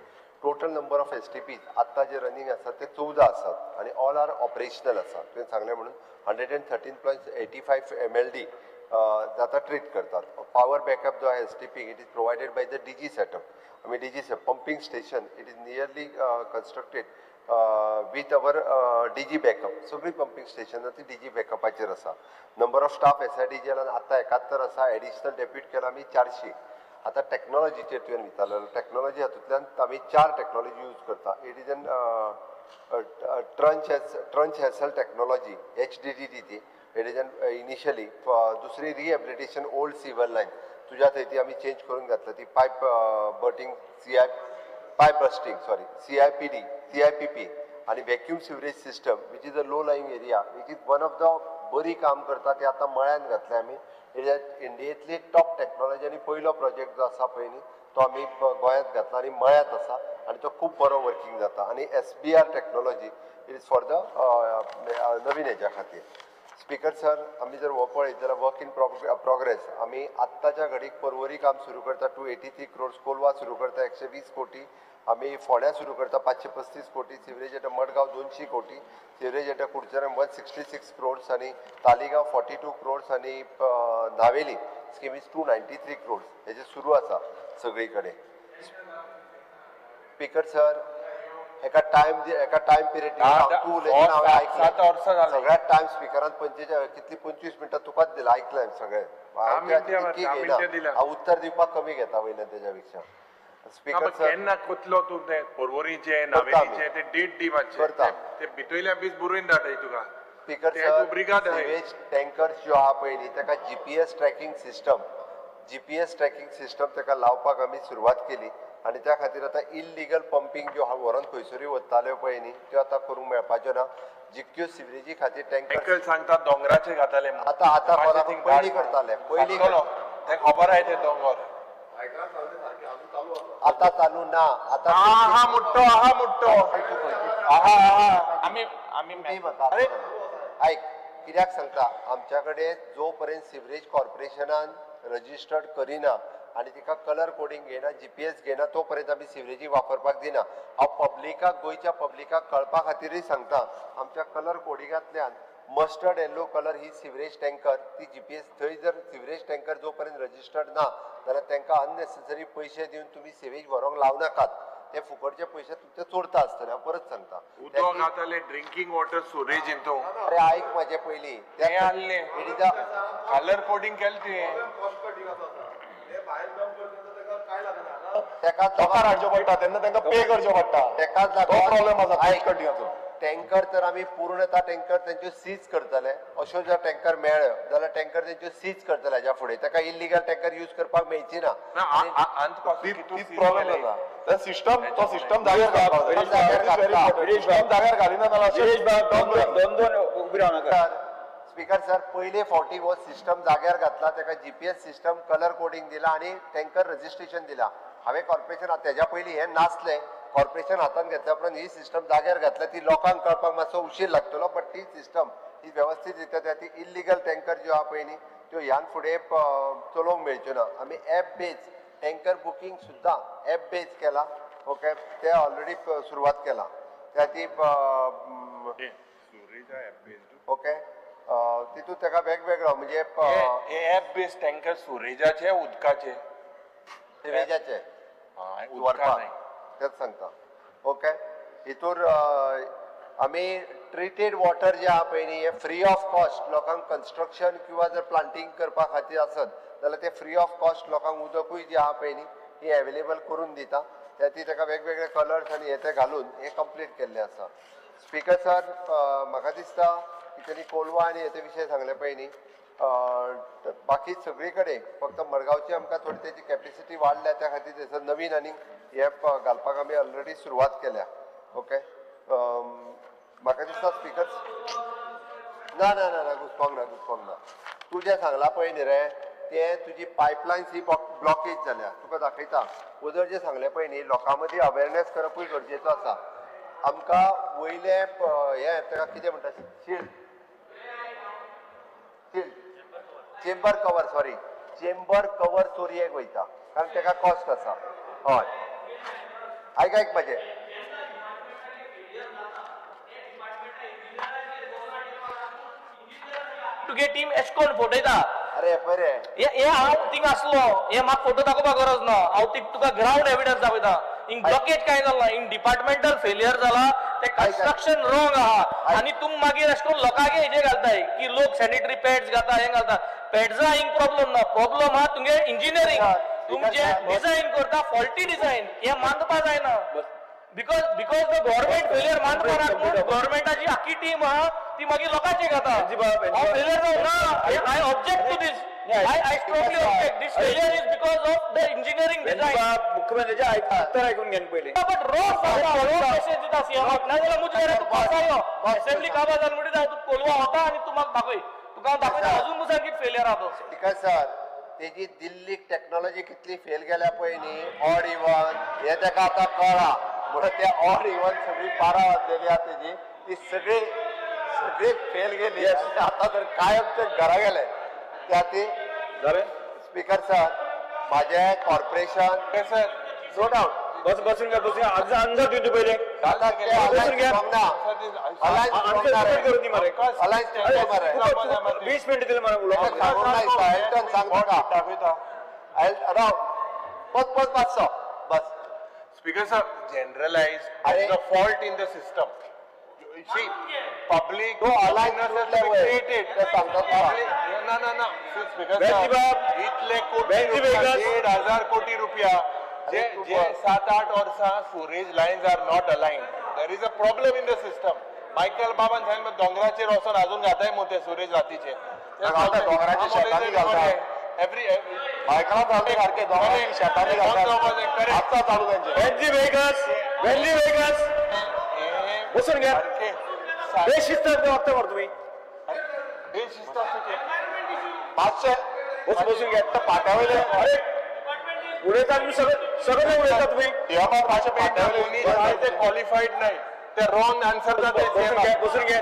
टोटल नंबर ऑफ STPs आत्तां जे रनिंग आसात ते 14 आसात आनी ऑल आर ऑपरेशनल आसात. तुवें सांगलें म्हणून 113.85 MLD जाता ट्रीट करतात. पॉवर बॅकअप जो आहे STP it is provided by the DG setup. आमी DG pumping station it is nearly constructed with our DG backup. सगळीं पंपिंग स्टेशनां ती DG बॅकअपाचेर आसा. नंबर ऑफ स्टाफ SIDGL आतां 71 आसा. एडिशनल डेप्यूट केला आमी 400. आतां टॅक्नॉलॉजीचेर तुवें विचारलेलो. टॅक्नॉलॉजी हातूंतल्यान आमी 4 टॅक्नॉलॉजी यूज करता. It is an trench hassle technology HDDT ती. इट इज एन इनिशियली दुसरी रिहेबिलिटेशन ओल्ड सिवर लायन तुज्या थंय ती आमी चेंज करून घातला. ती पायप बटिंग CIPD CIPP आनी vacuum sewerage system which is a low lying area which is one of the बरी काम करता ते आतां मळ्यान घातले आमी. इंडियेंतली टॉप टॅक्नॉलॉजी आनी पयलो प्रोजेक्ट जो आसा पळय न्ही तो आमी गोंयांत घातला आनी मळ्यांत आसा आनी तो खूब बरो वर्किंग जाता. आनी SBR technology it is for the नवीन हेज्या खातीर. स्पीकर सर, आमी जर हो पळयत जाल्यार वर्क इन प्रोग्रेस आमी आत्ताच्या घडीक पर्वरी काम सुरू करता 283 crores, कोलवा सुरू करता 120 कोटी, आमी फोंड्या सुरू करता 535 कोटी, सिवरेज एट मडगांव 200 कोटी, सिवरेज एट कुडचरण 166 crores आनी तालिगांव 42 crores आनी नावेली स्कीम इज 293 crores. हेजे सुरू आसा सगळी कडेन. स्पीकर सर, एका टाइम पिरियड सगळ्यात टाइम स्पीकरान 25 मिनटां तुकाच दिला, ऐकलंय सगळें. उत्तर दिवपाक कमी घेता वयल्यान तेच्या पेक्षा. स्पीकर सर, केन्ना कोतलो तूं ते पर्वरीचे नावेलीचे ते डेट दी मातशे ते भितरल्या बीच बरोवन धाडटाय तुका. स्पीकर सर, सिवेज टँकर्स जो आहा पळय न्ही ताका GPS ट्रॅकिंग सिस्टम ताका लावपाक आमी सुरवात केली आनी त्या खातीर आतां इल्लिगल पंपींग ज्यो व्हरून खंयसरूय वताल्यो पळय न्ही त्यो आतां करूंक मेळपाच्यो ना. जितक्यो सिवरेजी खातीर टँकर सांगता दोंगराचे घाताले आतां पयलीं करताले ते खबर आहाय ते दोंगर आतां चालू ना. आतां आयक कित्याक सांगता, आमच्या कडेन जो पर्यंत सिवरेज कॉर्पोरेशनान रजिस्टर्ड करिना आनी तिका कलर कोडिंग घेयना, GPS घेयना, तो पर्यंत आमी सिवरेजी वापरपाक दिना. हांव पब्लिकाक, गोंयच्या पब्लिकाक कळपा खातीरय सांगता, आमच्या कलर कोडिंगांतल्यान मस्टर्ड येल्लो कलर ही सिवरेज टँकर ती GPS थंय जर सिवरेज टँकर जो पर्यंत रजिस्टर्ड ना जाल्यार तांकां अननेसेसरी पयशे दिवन तुमी सिवेज व्हरोंक लावनाकात. ते फुकटचे पयशे तुमचे चोरता आसतले. हांव परत सांगता, उदक घाताले ड्रिंकींग वॉटर स्टोरेज इंतू. अरे आयक म्हाजे पयलीं ते आहले कलर कोडिंग केलें तुवें ताकाच हाडच्यो पडटा तेन्ना तांकां पे करच्यो पडटा. ताकाच प्रॉब्लेम आसा. टँकर तर आमी पूर्णता टँकर तेंच्यो सीज करतले. अश्यो जर टँकर मेळ्ळ्यो जाल्यार टँकर तेंच्यो सीज करतले हेज्या फुडें. ताका इल्लिगल टँकर यूज करपाक मेळची ना. प्रॉब्लेम जाता. तो सिस्टम जाग्यार घालिना. स्पीकर सर, पयले फावटी हो सिस्टम जाग्यार घातला, ताका GPS सिस्टम कलर कोडिंग दिला आनी टँकर रजिस्ट्रेशन दिला. हांवें कॉर्पोरेशन तेज्या पयलीं हें नासलें. कॉर्पोरेशन हातान घेतल्या उपरांत ही सिस्टम जाग्यार घातल्या. ती लोकांक कळपाक मातसो उशीर लागतलो, बट ती सिस्टम ही वेवस्थीत रित्या ती इल्लिगल टँकर ज्यो आहा पळय न्ही त्यो ह्यान फुडें चलोवंक मेळच्यो ना. आमी एप बेज टँकर बुकींग सुद्दां एप बेज केला. ओके, ते ऑलरेडी सुरवात केला. त्या ती ओके तितूंत ताका वेगवेगळो म्हणजे एप बेस टँकर स्टोरेजाचे उदकाचे सिवेजाचे तेच सांगता. ओके, हितूर आमी ट्रिटेड वॉटर जे आहा पळय न्ही हे फ्री ऑफ कॉस्ट लोकांक कन्स्ट्रक्शन किंवा जर प्लांटिंग करपा खातीर आसत जाल्यार ते फ्री ऑफ कॉस्ट लोकांक उदकूय जे आहा पळय न्ही ही एवेलेबल करून दिता. ती ताका वेगवेगळे कलर्स आनी हे ते घालून हे कंप्लीट केल्ले आसा. स्पीकर सर, म्हाका दिसता की तेणी कोलवा आनी हेचे विशय सांगले पळय न्ही बाकी सगळी कडेन फक्त मडगांवची आमकां थोडी तेजी कॅपेसिटी वाडल्या त्या खातीर थंयसर नवीन आनी हे घालपाक आमी ऑलरेडी सुरवात केल्या. ओके, म्हाका दिसता स्पीकर ना ना ना ना घुसपाक ना. तूं जें सांगलां पळय न्ही रे ते तुजी पायपलायन्स ही ब्लॉकेज जाल्या. तुका दाखयता उदक जें सांगलें पळय न्ही लोकां मदीं अवेरनेस करपूय गरजेचो आसा. आमकां वयले हे ताका कितें म्हणटा चेंबर कवर चोरयेक वयता कारण ताका कॉस्ट आसा. हय, आयक म्हाजें तुगे टीम एश कोन फोटयता. अरे बरे हे हांव थिंग आसलो हे म्हाका फोटो दाखोवपाक गरज ना. हांव तुका ग्राउंड एविडन्स दाखयता. हिंग ब्लॉकेज काय जालें ना, हिंग डिपार्टमेंटल फेलियर जाला. ते कन्स्ट्रक्शन रॉंग आहा आनी तुम मागीर अशें करून लोकांक हेजे घालताय की लोक सॅनिटरी पॅड्स घाता हें घालता. पॅड्सा हिंग प्रॉब्लेम ना. प्रॉब्लेम हा तुमगे इंजिनियरींग. तुमचे डिझायन करता फॉल्टी डिझायन हे मानपा जायना. बिकॉज द गव्हर्नमेंट फेलियर मानपा लागून गव्हर्नमेंटाची आखी टीम आहा ती मागीर लोकांचे घाता. हांव फेलियर जावन ना. I object to this. I strongly object. This failure is because of the engineering design. मुख्यमंत्र्याचे उत्तर ऐकून घेन पहिले. But रोज मेसेज दिता सीएम ना जाल्यार मुझे तू पास आयो असेंब्ली काबा जाल म्हणटा जाय तू कोलवा होता आणि तू म्हाका दाखय. तुका दाखयता अजून मुझा की फेलियर आहा तो. ठीक सर, तेजी दिल्लीक टेक्नॉलॉजी कितली फेल गेल्या पळय न्ही ऑड इवन हे ताका आतां कळ्ळा. म्हणून ते ऑड इवन सगळी 12 वाजलेली आहा तेजी ती सगळी सगळे फेल गेली आता तर कायमचे घरा गेले त्या ती स्पीकर सर माझे कॉर्पोरेशन सर नो डाऊट बसून घ्या अंदाज देतो पहिले बसून घ्या 20 मिनिट दिले मला बस Speaker sir, generalize the fault in the system. You see, public awareness has to be created. Public- No. See, Speaker sir, इतले कोटी रुपया, 1,500 कोटी रुपया, जे 7-8 वर्षां storage lines are not aligned. There is a problem in the system. Michael बाबान सांगितलं डोंगराचेर वचून अजून घाताय मोठे storage रातीचे. डोंगराच्या शेतांनी घालतात. बायकाला चालते सारखे दोघांनी शेतांनी घालतात आता चालू त्यांचे बसून घ्या बेशिस्त वागता बरं तुम्ही पाचशे बसून घ्या पाठवले अरे पुढे तुम्ही सगळं उडे तुम्ही ते क्वालिफाईड नाही ते रॉंग आन्सर बसून घ्या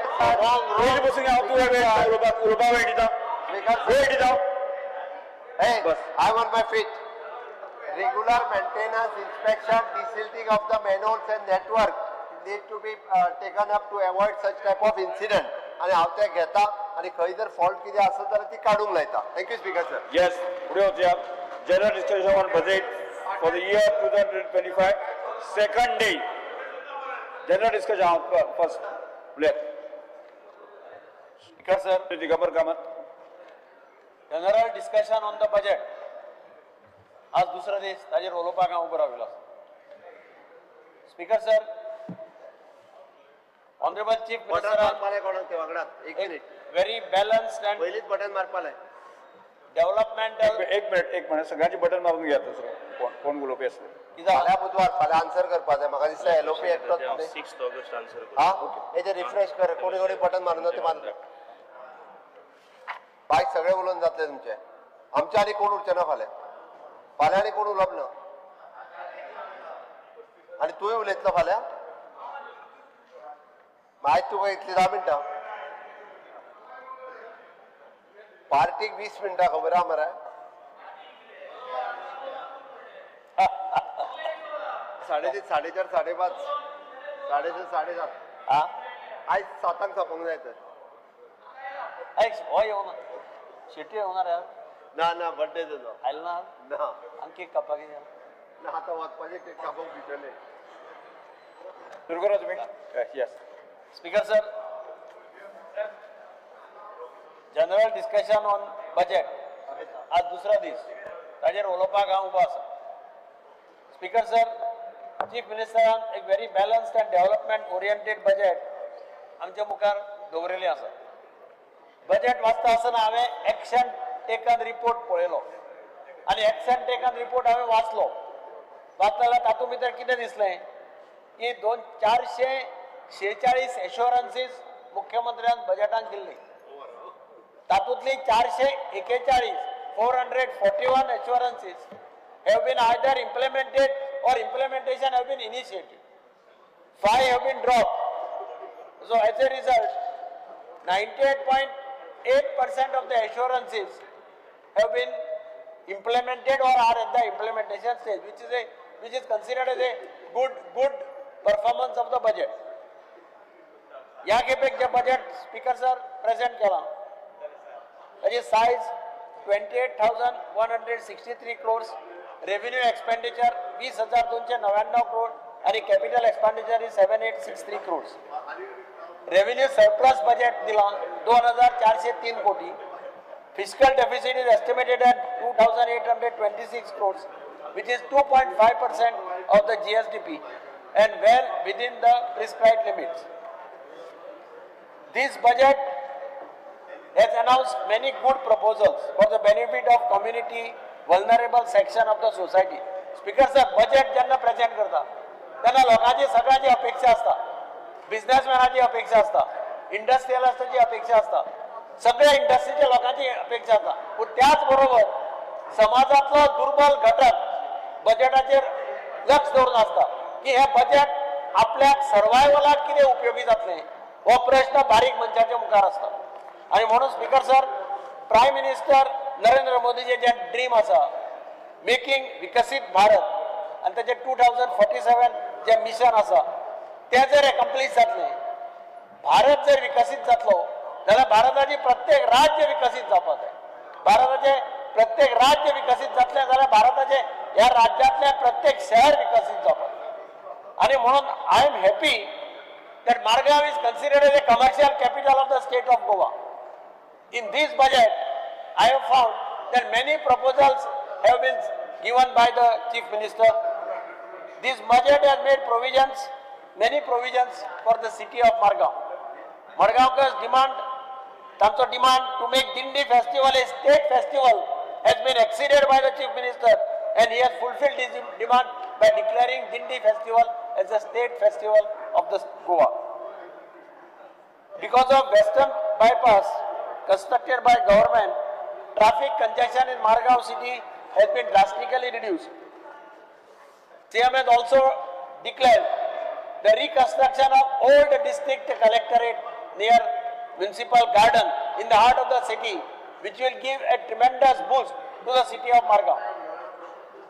बसून घ्या उलबा वेट जाऊ Hey, I'm on my feet. Regular maintenance, inspection, desilting of the manholes and network need to be taken up to avoid such type of incident. आणि हांव ते घेता आणि खंय जर फॉल्ट कितें आसत जाल्यार ती काडूंक लायता. Thank you speaker sir. येस पुढे वचूया general discussion on budget for the year 2025 second day general discussion first play speaker sir Digambar Kamat general discussion on the budget आज दुसरा दीस ताजेर उलोवपाक हांव उबो राविलो speaker sir honourable chief minister very balanced and पहिलीच बटन मारपाले डेव्हलपमेंटल एक मिनिट सगळ्यांची बटन मारून घ्या कोण उलोवपी असले फाल्यां बुधवार फाल्यां आन्सर करपा जाय म्हाका दिसता एलओपी एकटोच 6 ऑगस्ट आन्सर हा हेजे रिफ्रेश कर कोणी बटन मारून ते मारून बायक सगळे उलोवन जातले तुमचे आमचे आनी कोण उरचे ना फाल्यां आनी कोण उलोवप ना आनी तुवें उलयतलो फाल्यां आयज तुका इतली 10 मिनटां पार्टीक 20 मिनटां खबर आहा मरे 3:30 4:30 5:30 6:30 7:30 आयज 7:00 सोंपोंक जाय तर हो येवना शेटी येवणार यार ना बर्थडे तुजो आयलो ना ना आनी केक कापपाक ना आतां वचपाचें केक कापोवंक भितरले सुरू करा तुम्ही yes speaker sir general discussion on budget आज दुसरा दीस ताजेर उलोवपाक हांव उबो आसा स्पीकर सर चीफ मिनिस्टरान एक very balanced and development oriented budget आमच्या मुखार दवरिल्लें आसा बजेट वाचता आसतना हांवें एक्शन टेकन रिपोर्ट पळयलो आनी एक्शन टेकन रिपोर्ट हांवें वाचलो जाल्यार तातूंत भितर कितें दिसलें की 446 एश्योरन्सीस मुख्यमंत्र्यान बजेटान दिल्ली तातूंतली 441 एश्योरन्सीस have been either implemented or implementation have been initiated. 5 have been dropped. So as a result, 98.8% of the assurances have been implemented or are at the implementation stage, which is considered as a good performance of the budget. या केपेक जे budget speaker sir present केला ताची size 28,163 crores, revenue expenditure 20,299 crores आणि capital expenditure is 7,863 crores. Revenue surplus budget दिला 2,403 कोटी. Fiscal deficit is estimated at 2,826 crores, which is 2.5% of the GSDP and well within the prescribed limits. This budget has announced many good proposals for the benefit of community, vulnerable section of the society. Speaker sir, budget जेन्ना present करता तेन्ना लोकांची सगळ्यांची अपेक्षा आसता, बिझनेसमॅनाची अपेक्षा आसता, इंडस्ट्रियलिस्टाची अपेक्षा आसता, सगळ्या इंडस्ट्रीच्या लोकांची अपेक्षा आसता. पूण त्याच बरोबर समाजातलो दुर्बल घटक बजेटाचेर लक्ष दवरून आसता की हे बजेट आपल्याक सर्वायवलाक कितें उपयोगी जातलें, हो प्रश्न बारीक मंचाच्या मुखार आसता आणि म्हणून speaker sir prime minister Narendra मोदीचे जे ड्रीम आसा मेकिंग विकसीत भारत आणि त्याचे 2047 जे मिशन आसा ते जर एकम्प्लीश जातले भारत जर विकसीत जातलो जाल्यार भारताची प्रत्येक राज्य विकसीत जावपाक जाय भारताचे प्रत्येक राज्य विकसीत जातले जाल्यार भारताचे ह्या राज्यांतले प्रत्येक शहर विकसीत जावपाक आणि म्हणून I am happy that Margao is considered as a commercial capital of the state of Goa. In this budget, I have found that many proposals have been given by the Chief Minister. This budget has made provisions, many provisions for the city of Margao. Margao's demand to make Dindi festival a state festival has been exceeded by the Chief Minister and he has fulfilled his demand by declaring Dindi festival as a state festival of the Goa. Because of Western bypass constructed by government, traffic congestion in Margao city has been drastically reduced. CM has also declared the reconstruction of old district collectorate near municipal garden in the heart of the city, which will give a tremendous boost to the city of Margao.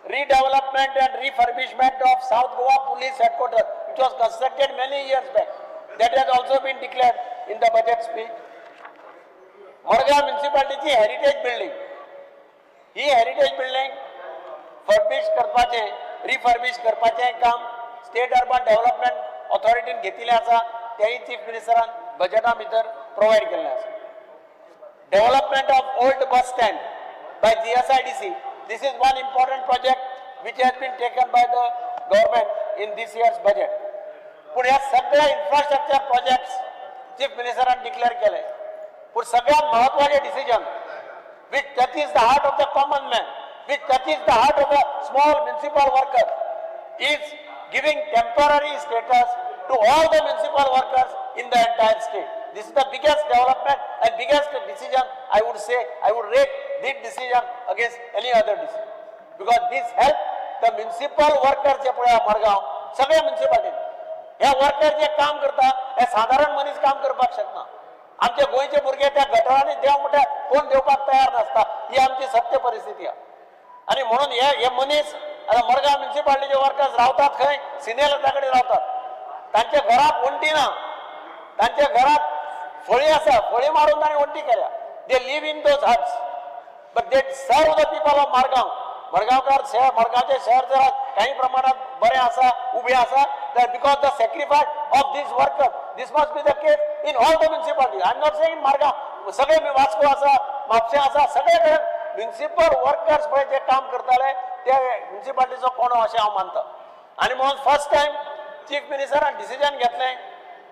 Redevelopment and refurbishment of South Goa Police Headquarters, which was constructed many years back, that has also been declared in the budget speech. Margao municipality heritage building, he heritage building refurbish करपाचे काम state urban development ऑथॉरिटीन घेतिल्लें आसा तेही chief मिनिस्टरान बजेटा भितर provide केल्लें आसा. Development of old bus stand by GSIDC. This is one important project which has been taken by the government in this year's budget. पण ह्या सगळ्या इन्फ्रास्ट्रक्चर प्रोजेक्ट्स चीफ मिनिस्टरान डिक्लेअर केले. पण सगळ्यात महत्वाचे decision which touches the heart of the common man, which touches the heart of a small municipal worker, is giving temporary status to all the municipal workers in the entire state. This is the biggest development and biggest decision. I would say, I would rate this decision against any other decision, because this help the municipal workers जे पुढे मडगाव सगळे municipality हे worker जे काम करता हे साधारण मनीस काम करपाक शकना. आमचे गोंयचे भुरगे त्या गटारांनी देव म्हणटा कोण देवपाक तयार नासता. ही आमची सत्य परिस्थिती आहे. आणि म्हणून हे मनीस आता मडगाव म्युनिसिपालिटीचे वर्कर्स रावतात खंय सिनेलताकडे रावतात. तांच्या घरात वंटी ना, तांच्या घरात फळी आसा, फळी मारून तांणी वंटी केल्या. They live in those huts but they serve the people of Madgaon. मडगावकार शहर मडगावचे शहर जरा काही प्रमाणात बरे आसा उबे आसा that because the sacrifice of these workers, this must be the case in all the municipalities. I am not saying in Margao, सगळे मी वास्को आसा म्हापशें आसा सगळे म्युनिसिपल वर्कर्स पळय जे काम करताले ते म्युनिसिपालिटीचो कोणो अशें हांव मानता. आनी म्हणून फर्स्ट टायम चीफ मिनिस्टरान डिसिजन घेतलें.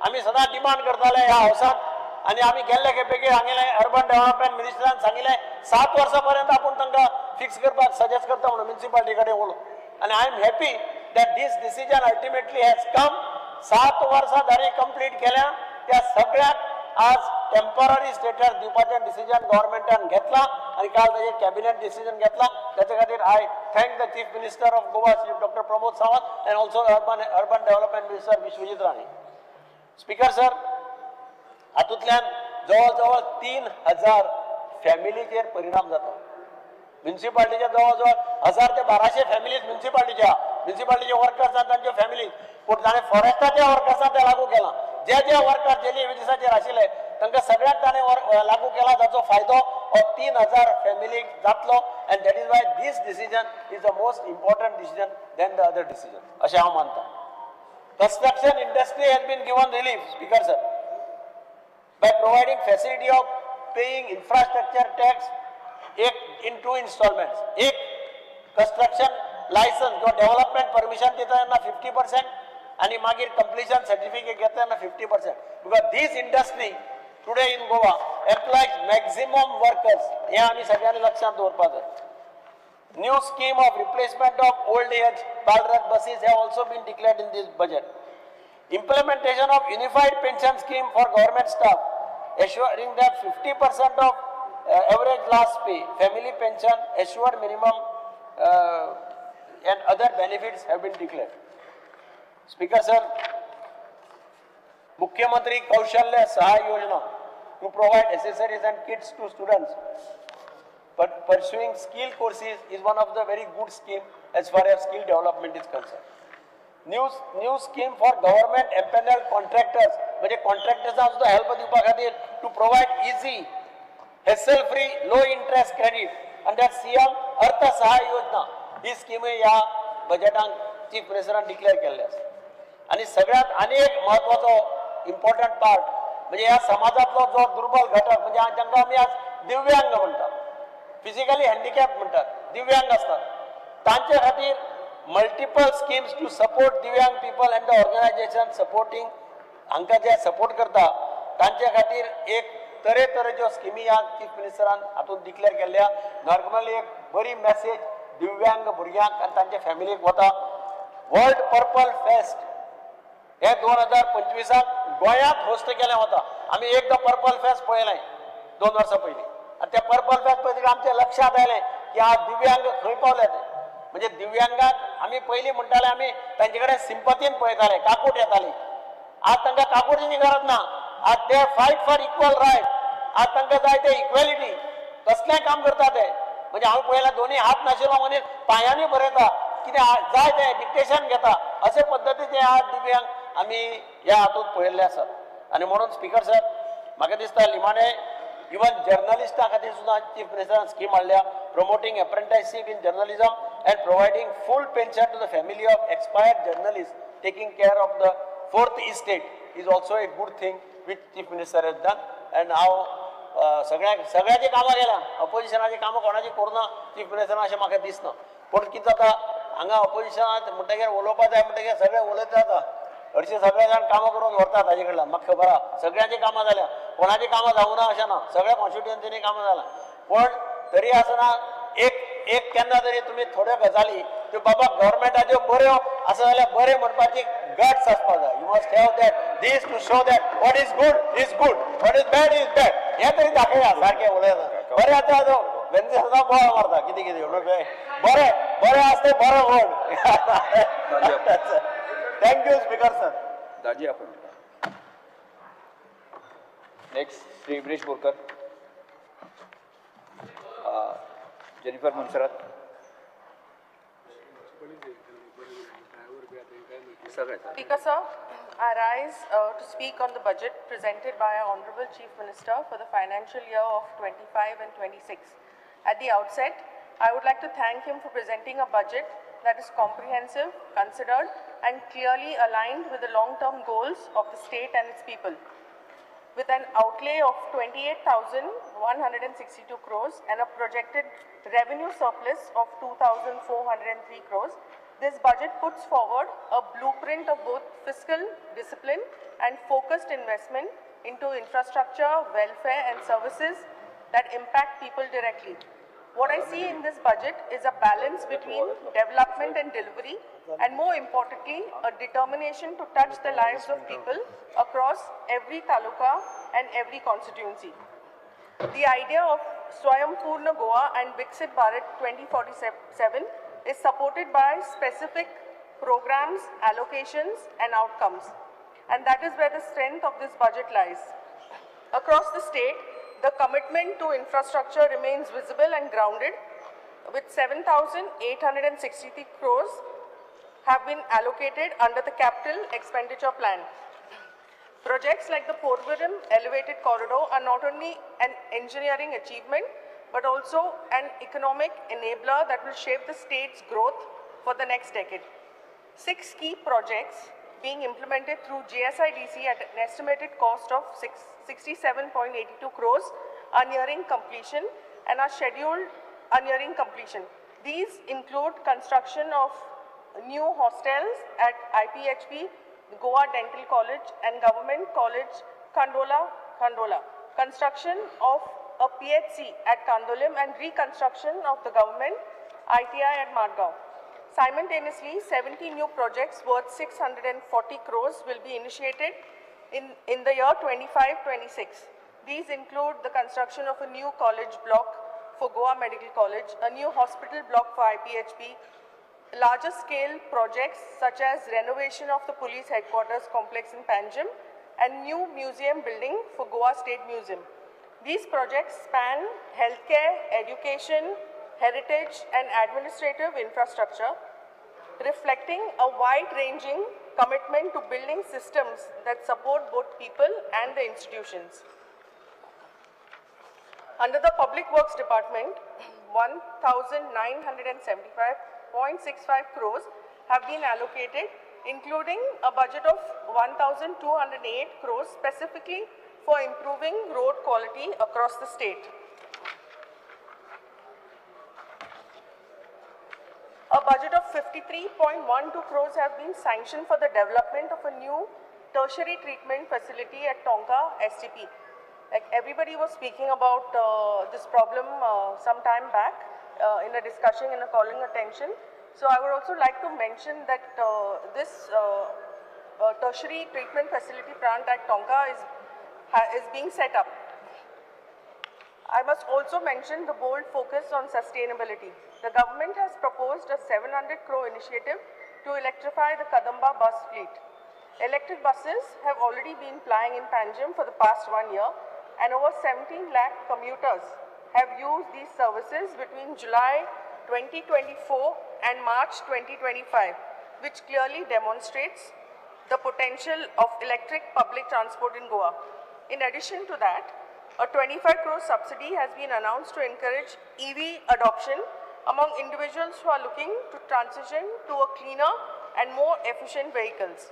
आमी सदां डिमांड करताले ह्या हावसात आणि आम्ही गेल्ले खेपेकी सांगिल्लें अर्बन डेव्हलपमेंट मिनिस्टरान सांगिल्लें 7 वर्सां पर्यंत आपूण तांकां फिक्स करपाक सजेस्ट करता म्हणून म्युनिसिपालिटी कडेन उलोवन. आणि I am happy that this decision ultimately has come. 7 वर्सां जाली कंप्लीट केल्या. त्या सगळ्याक आज टेम्पररी स्टेटस दिवपाचें डिसिजन गव्हर्नमेंटान घेतला आणि काल ताजे कॅबिनेट डिसिजन घेतला. त्याच्या खातीर I thank the chief minister of Goa Shri doctor Pramod Sawant and also urban development minister Vishwajit Rane. Speaker sir, हातूंतल्यान जवळ 3000 फॅमिलीचेर परिणाम जाता. म्युनिसिपालिटीचे जवळ 1000 ते 1200 फॅमिलीज म्युनिसिपालिटीचे वर्कर्स आनी तांच्यो फॅमिलीज. पूण ताणें फॉरेस्टाच्या वर्कर्सांक ते लागू केला. जे वर्कर जेली विदेशाचेर आशिल्ले तांकां सगळ्यांक ताणें लागू केला. ताचो फायदो हो 3000 फॅमिलीक जातलो. And that is why this decision is the most important decision than the other decision अशें हांव मानता. Construction industry has been given relief speaker sir by providing facility of paying infrastructure tax in 2 installments. एक construction license किंवा development permission देताना 50% आणि मागीर completion certificate घेताना 50%. Because this industry today in Goa employs maximum workers. हे आम्ही सगळ्यांनी लक्षात दवरपाक जाय. New scheme of replacement of old age Balrat buses have also been declared in this budget. Implementation of unified pension scheme for government staff, assuring that 50% of average last pay, family pension, assured minimum and other benefits have been declared. Speaker sir, Mukhyamantri Kaushalya Sahay Yojana to provide accessories and kits to students. But pursuing skill courses is one of the very good scheme as far as skill development is concerned. New scheme for government empaneled contractors, म्हणजे contractors सुद्धा help दिवपा खातीर to provide easy, hassle-free, low-interest credit under CM अर्थ सहाय योजना ही scheme या बजेटान chief मिनिस्टरान declare केल्ली आसा. आणि सगळ्यात आणि एक महत्वाचो इम्पॉर्टंट पार्ट म्हणजे या समाजातलो जो दुर्बल घटक म्हणजे जांकां आमी आज दिव्यांग म्हणटा, फिजिकली हँडिकॅप म्हणटात, दिव्यांग असतात, तांचे खातीर multiple schemes to support दिव्यांग people and the organization supporting हांकां जे सपोर्ट करता तांचे खातीर एक तरेतरेच्यो स्किमी ह्या चीफ मिनिस्टरान हातून डिक्लेअर केल्ल्या. नॉर्मली एक बरी मेसेज दिव्यांग भुरग्यांक आनी तांच्या फॅमिलीक वता. वर्ल्ड पर्पल फेस्ट हे 2025 गोंयांत होस्ट केलें वता. आमी एकदां पर्पल फेस्ट पळयलें 2 वर्सां पयलीं आनी त्या पर्पल फेस्ट पळयतकीर आमच्या लक्षांत आयलें की आज दिव्यांग खंय पावले ते. म्हणजे दिव्यांगाक आमी पयलीं म्हणटाले आमी तांचे कडेन सिंपथीन पळयताले, काकूट येताली. आज तांकां काकूटीची गरज ना. आज ते फायट फॉर इक्वल रायट. आज तांकां जाय ते इक्वेलिटी कसलेंय काम करता ते. म्हणजे हांव पळयलां दोनी हात नाशिल्लो मनीस पांयांनी बरयता, कितें जाय ते डिक्टेशन घेता, अशे पद्दतीचे आज दिव्यांग आमी ह्या हातूंत पळयल्ले आसात. आनी म्हणून स्पीकर सर म्हाका दिसता लिमाणे इवन जर्नलिस्टां खातीर सुद्दां चीफ मिनिस्टरान स्कीम हाडल्या, promoting apprenticeship in journalism and providing full pension to the family of expired journalists, taking care of the 4th estate is also a good thing which chief minister has done. And हांव सगळ्याची कामां केल्या, ऑपोजिशनाची कामां कोणाची करुना chief मिनिस्टरान अशें म्हाका दिसना. पूण कितें जाता हांगा ऑपोजिशनांत म्हणटकीर उलोवपा जाय म्हणटकीर सगळे उलयत जाता. हरशीं सगळे जाण कामां करून व्हरतात ताजे कडल्यान, म्हाका खबर आहा. सगळ्यांची कामां जाल्या, कोणाची कामां जावूं ना अशें ना, सगळ्या कॉन्स्टिट्युएन्सीनी कामां जालां. पण तरी आसतना एक केन्ना तरी तुमी थोड्यो गजाली त्यो बाबा गव्हर्मेंटाच्यो बऱ्यो आसा जाल्यार बरें म्हणपाची गट्स आसपाक जाय. You must have that these two show that what is good is good, what is bad is bad. हें तरी दाखया सारकें उलयता. बरें आतां तो वेंजी सदां बोवाळ मारता कितें बरें आसता बरो म्हण. Thank you speaker sir. दाजी आपण next Shri Viresh Borkar, Jennifer Monserrate. Speaker sir, I rise to speak on the budget presented by our Honorable Chief Minister for the financial year of 25 and 26. At the outset, I would like to thank him for presenting a budget that is comprehensive, considered and clearly aligned with the long-term goals of the state and its people. With an outlay of 28,162 crores and a projected revenue surplus of 2,403 crores, this budget puts forward a blueprint of both fiscal discipline and focused investment into infrastructure, welfare and services that impact people directly. What I see in this budget is a balance between development and delivery, and more importantly, a determination to touch the lives of people across every taluka and every constituency. The idea of Swayambhurna Goa and Viksit Bharat 2047 is supported by specific programs, allocations and outcomes, and that is where the strength of this budget lies. Across the state, the commitment to infrastructure remains visible and grounded, with 7,863 crores have been allocated under the capital expenditure plan. Projects like the Porvorim elevated corridor are not only an engineering achievement, but also an economic enabler that will shape the state's growth for the next decade. 6 key projects being implemented through GSIDC at an estimated cost of 67.82 crores are nearing completion and are nearing completion. These include construction of new hostels at IPHP, Goa Dental College and Government College Khandola, construction of a PHC at Kandolim and reconstruction of the government ITI at Madgaon. Simultaneously, 70 new projects worth 640 crores will be initiated in the year 25-26. These include the construction of a new college block for Goa Medical College, a new hospital block for IPHP, larger scale projects such as renovation of the police headquarters complex in Panjim, and new museum building for Goa State Museum. These projects span healthcare, education, heritage and administrative infrastructure, reflecting a wide-ranging commitment to building systems that support both people and the institutions. Under the Public Works Department, 1,975.65 crores have been allocated, including a budget of 1,208 crores specifically for improving road quality across the state. A budget of 53.12 crores have been sanctioned for the development of a new tertiary treatment facility at Tonka STP. Like everybody was speaking about this problem some time back in a discussion, in a calling attention. So I would also like to mention that this tertiary treatment facility plant at Tonka is being set up. I must also mention the bold focus on sustainability. The government has proposed a 700 crore initiative to electrify the Kadamba bus fleet. Electric buses have already been plying in Panjim for the past 1 year, and over 17 lakh commuters have used these services between July 2024 and March 2025, which clearly demonstrates the potential of electric public transport in Goa. In addition to that, a 25 crore subsidy has been announced to encourage EV adoption among individuals who are looking to transition to a cleaner and more efficient vehicles.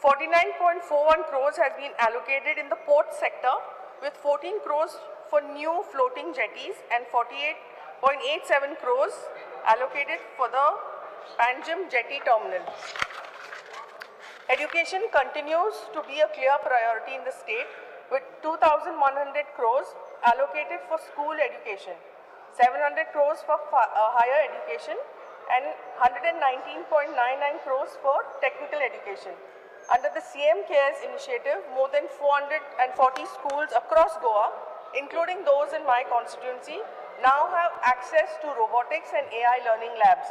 49.41 crores has been allocated in the port sector, with 14 crores for new floating jetties and 48.87 crores allocated for the Panjim jetty terminal. Education continues to be a clear priority in the state, with 2,100 crores allocated for school education, 700 crores for higher education, and 119.99 crores for technical education. Under the CM Cares initiative, more than 440 schools across Goa, including those in my constituency, now have access to robotics and AI learning labs.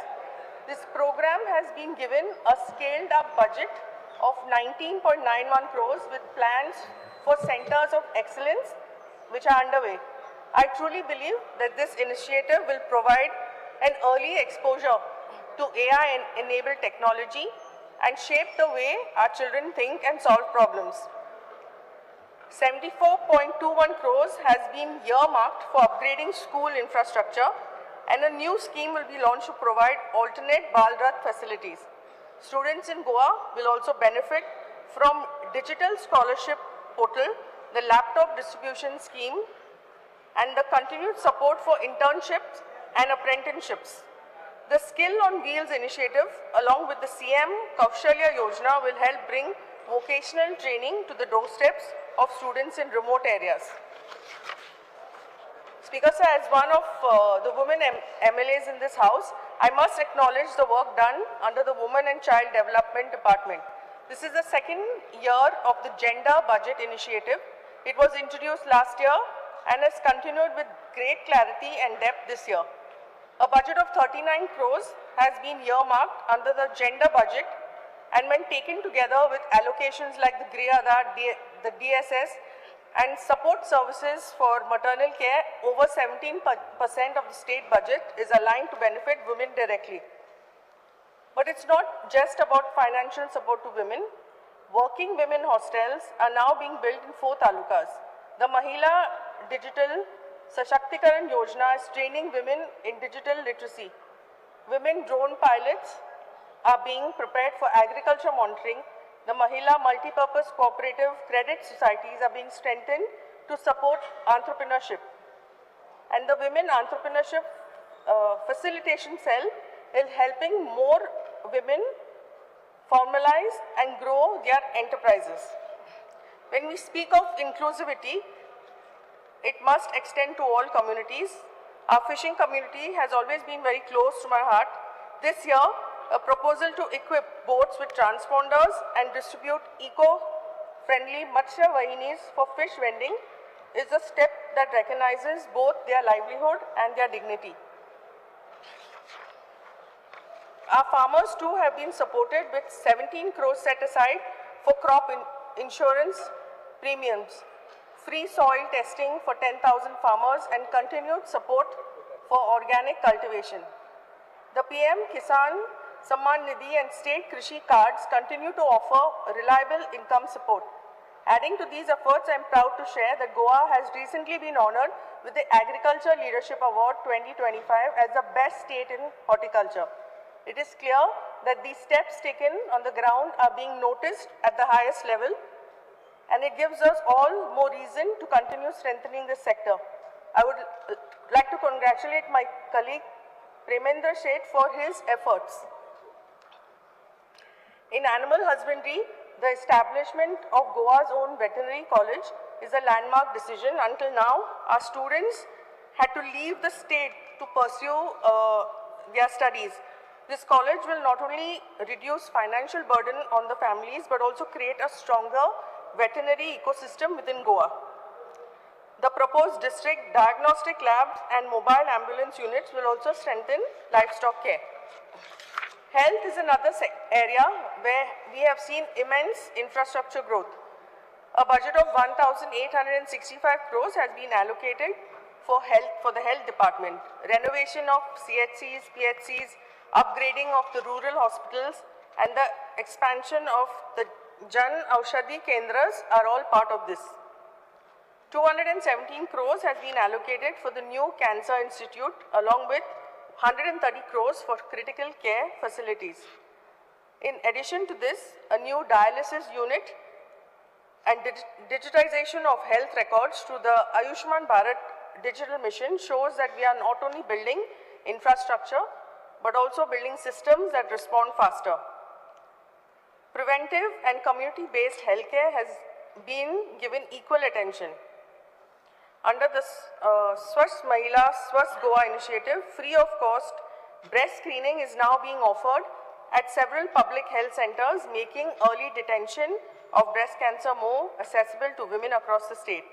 This program has been given a scaled-up budget of 19.91 crores with plans for centers of excellence which are underway. I truly believe that this initiative will provide an early exposure to AI-enabled technology and shape the way our children think and solve problems. 74.21 crores has been earmarked for upgrading school infrastructure, and a new scheme will be launched to provide alternate Bal Rath facilities. Students in Goa will also benefit from digital scholarship portal, the laptop distribution scheme, and the continued support for internships and apprenticeships. The Skill on Wheels initiative, along with the CM Kaushalya Yojana, will help bring vocational training to the doorsteps of students in remote areas. Speaker sir, as one of the women MLAs in this house, I must acknowledge the work done under the Women and Child Development Department. This is the second year of the Gender Budget Initiative. It was introduced last year and has continued with great clarity and depth this year. A budget of 39 crores has been earmarked under the gender budget, and when taken together with allocations like the Griha Aadhar, the DSS and support services for maternal care, over 17% of the state budget is aligned to benefit women directly. But it's not just about financial support to women. Working women hostels are now being built in 4 talukas. The Mahila Digital Sashактikaran Yojana is training women in digital literacy. Women drone pilots are being prepared for agriculture monitoring. The Mahila Multipurpose Cooperative Credit Societies are being strengthened to support entrepreneurship. And the Women Entrepreneurship Facilitation Cell is helping more women formalize and grow their enterprises. When we speak of inclusivity, it must extend to all communities. Our fishing community has always been very close to my heart. This year, a proposal to equip boats with transponders and distribute eco-friendly Matsya Vahinis for fish vending is a step that recognizes both their livelihood and their dignity. Our farmers too have been supported with 17 crores set aside for crop insurance premiums, free soil testing for 10,000 farmers, and continued support for organic cultivation. The PM Kisan Samman Nidhi and state Krishi cards continue to offer reliable income support. Adding to these efforts, I am proud to share that Goa has recently been honored with the Agriculture Leadership Award 2025 as the best state in horticulture. It is clear that these steps taken on the ground are being noticed at the highest level, and it gives us all more reason to continue strengthening this sector. I would like to congratulate my colleague Premendra Sheth for his efforts. In animal husbandry, the establishment of Goa's own veterinary college is a landmark decision. Until now, our students had to leave the state to pursue their studies. This college will not only reduce financial burden on the families, but also create a stronger veterinary ecosystem within Goa. The proposed district diagnostic labs and mobile ambulance units will also strengthen livestock care. Health is another area where we have seen immense infrastructure growth. A budget of 1,865 crores has been allocated for the health department. Renovation of CHCs, PHCs, upgrading of the rural hospitals, and the expansion of the Jan Aushadhi Kendras are all part of this. 217 crores has been allocated for the new Cancer Institute, along with 130 crores for critical care facilities. In addition to this, a new dialysis unit and digitization of health records through the Ayushman Bharat digital mission shows that we are not only building infrastructure, but also building systems that respond faster. Preventive and community-based healthcare has been given equal attention. Under the Swasth Mahila Swasth Goa initiative, free of cost breast screening is now being offered at several public health centers, making early detection of breast cancer more accessible to women across the state.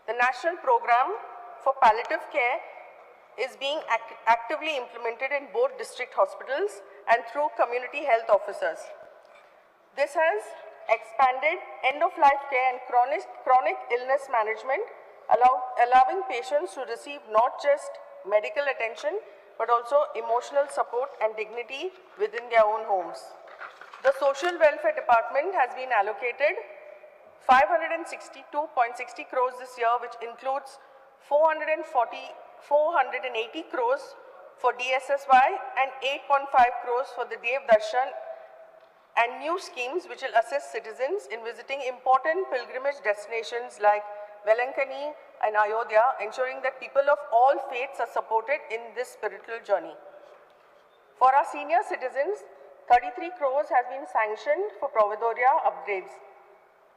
The national program for palliative care is being actively implemented in both district hospitals and through community health officers. This has expanded end-of-life care and chronic illness management, allowing patients to receive not just medical attention, but also emotional support and dignity within their own homes. The Social Welfare Department has been allocated 562.60 crores this year, which includes 480 crores for DSSY and 8.5 crores for the Dev Darshan and new schemes which will assist citizens in visiting important pilgrimage destinations like Velankani and Ayodhya, ensuring that people of all faiths are supported in this spiritual journey. For our senior citizens, 33 crores has been sanctioned for Providoria upgrades.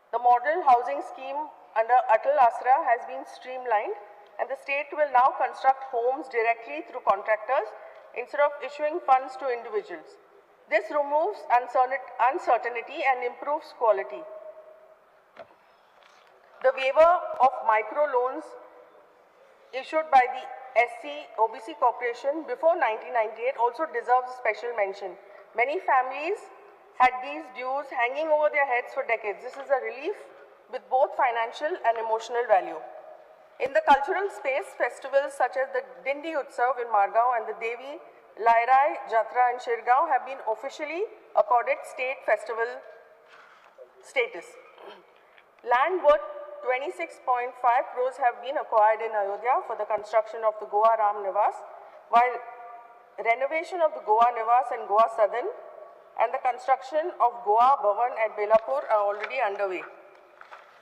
The model housing scheme under Atal Asra has been streamlined, and the state will now construct homes directly through contractors instead of issuing funds to individuals. This removes uncertainty and improves quality. The waiver of micro loans issued by the SC OBC Corporation before 1998 also deserves a special mention. Many families had these dues hanging over their heads for decades. This is a relief with both financial and emotional value. In the cultural space, festivals such as the Dindi Utsav in Margao and the Devi Lairai Jatra in Shirgaon have been officially accorded state festival status. Land worth 26.5 crores have been acquired in Ayodhya for the construction of the Goa Ram Nivas, while renovation of the Goa Nivas and Goa Sadan and the construction of Goa Bhavan at Belapur are already underway.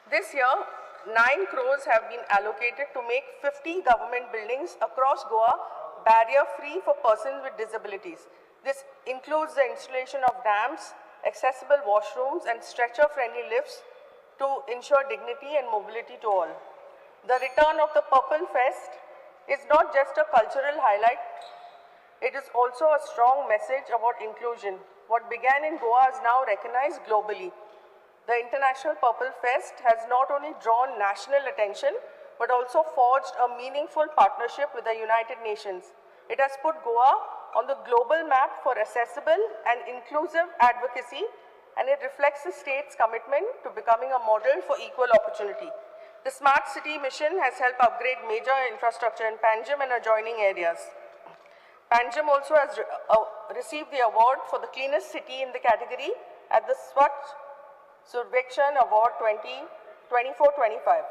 This year, 9 crores have been allocated to make 50 government buildings across Goa barrier-free for persons with disabilities. This includes the installation of ramps, accessible washrooms, and stretcher-friendly lifts to ensure dignity and mobility to all. The return of the Purple Fest is not just a cultural highlight, it is also a strong message about inclusion. What began in Goa is now recognized globally. The International Purple Fest has not only drawn national attention, but also forged a meaningful partnership with the United Nations. It has put Goa on the global map for accessible and inclusive advocacy, and it reflects the state's commitment to becoming a model for equal opportunity. The Smart City mission has helped upgrade major infrastructure in Panjim and adjoining areas. Panjim also has received the award for the cleanest city in the category at the Swachh Survekshan Award 2024-25.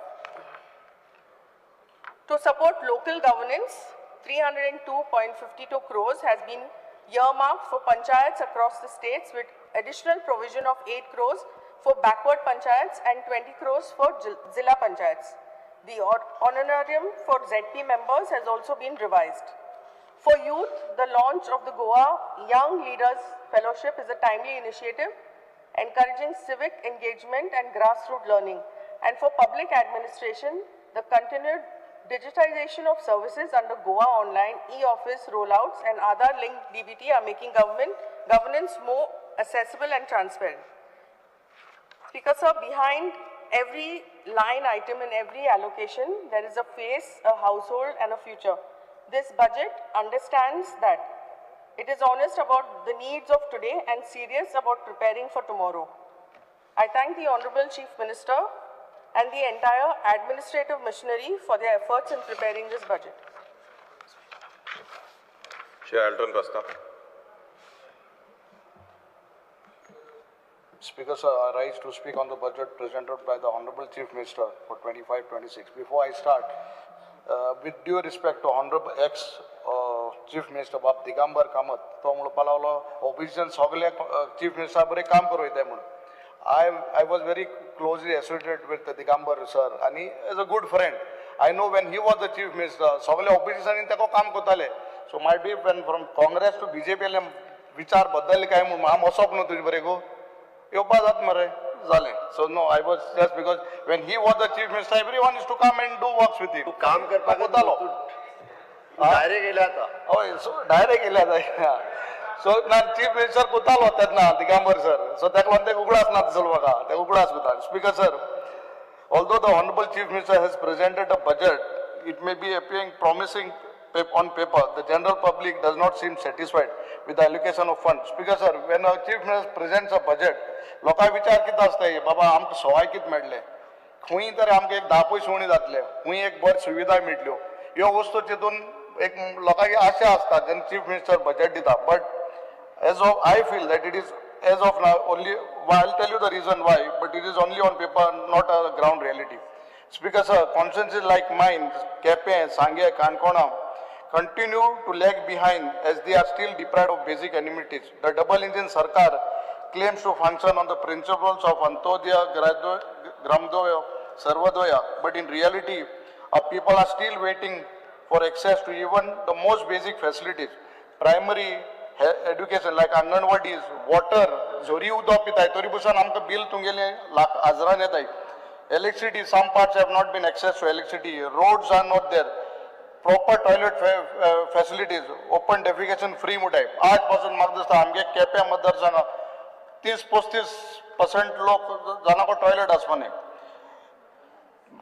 To support local governance, 302.52 crores has been earmarked for panchayats across the states, with additional provision of 8 crores for backward panchayats and 20 crores for Zilla panchayats. The honorarium for ZP members has also been revised. For youth, the launch of the Goa Young Leaders Fellowship is a timely initiative, encouraging civic engagement and grassroots learning. And for public administration, the continued digitization of services under Goa Online, e-office rollouts and Aadhaar-linked DBT are making governance more accessible and transparent. Speaker sir, behind every line item in every allocation, there is a face, a household and a future. This budget understands that it is honest about the needs of today and serious about preparing for tomorrow. I thank the Honorable Chief Minister and the entire administrative machinery for their efforts in preparing this budget. Chair Alton Costa. Speaker sir, I rise to speak on the budget presented by the Honorable Chief Minister for 25-26. Before I start, with due respect to Honorable Chief Minister Bab Digambar Kamath, तो मुळे opposition सगळे Chief Minister बरे काम करू येते म्हणून. I was very closely associated with Digambar sir, and he is a good friend. I know when he was the Chief Minister, सगळे opposition in तेको काम करताले. So might be when from Congress to BJP ले विचार बदलले काय म्हणून आम असोप न तुझे बरे गो. येवपा जात मरे झाले. So no, I was just because when he was the Chief Minister, everyone used to come and do works with him. काम करपाक कोतालो. डायरेक्ट गेले आता. होय, so direct गेले आता. So ना Chief Minister कोतालो तेन्ना Digambar sir. So तेका म्हणते उगडास ना दिसलो म्हाका. ते उगडास कोता. Speaker sir, although the Honorable Chief Minister has presented a budget, it may be appearing promising on paper. The general public does not seem satisfied with the allocation of funds. Speaker sir, when a Chief Minister presents a budget, लोकां विचार कितें आसता बाबा आमकां सवाय कितें मेळ्ळें, खंय तरी आमकां एक 10 पयस उणी जातले, खंय एक बरी सुविधा मेळटल्यो, ह्यो वस्तू चिंतून एक लोकांची आशा आसता जेन्ना Chief Minister budget दिता. But as of I feel that it is as of now only, I'll tell you the reason why, but it is only on paper, not a ground reality. Speaker sir, constituencies like mine, Kepe, Sangye, Kankona, continue to lag behind as they are still deprived of basic amenities. The double engine Sarkar claims to function on the principles of Antodaya, Gramdoya, Sarvadoya, but in reality, our people are still waiting for access to even the most basic facilities. Primary education like Anganwadis, water, Zori Udo Pitai, Toribusan Amka bill Tungele, Azran Etai. Electricity, some parts have not been access to electricity, roads are not there. Proper toilet facilities, open defecation free मुटाय. आजपासून म्हाका दिसता आमगे केप्या मतदारसंघात 30-35% लोक जाणांको toilet आसपाने.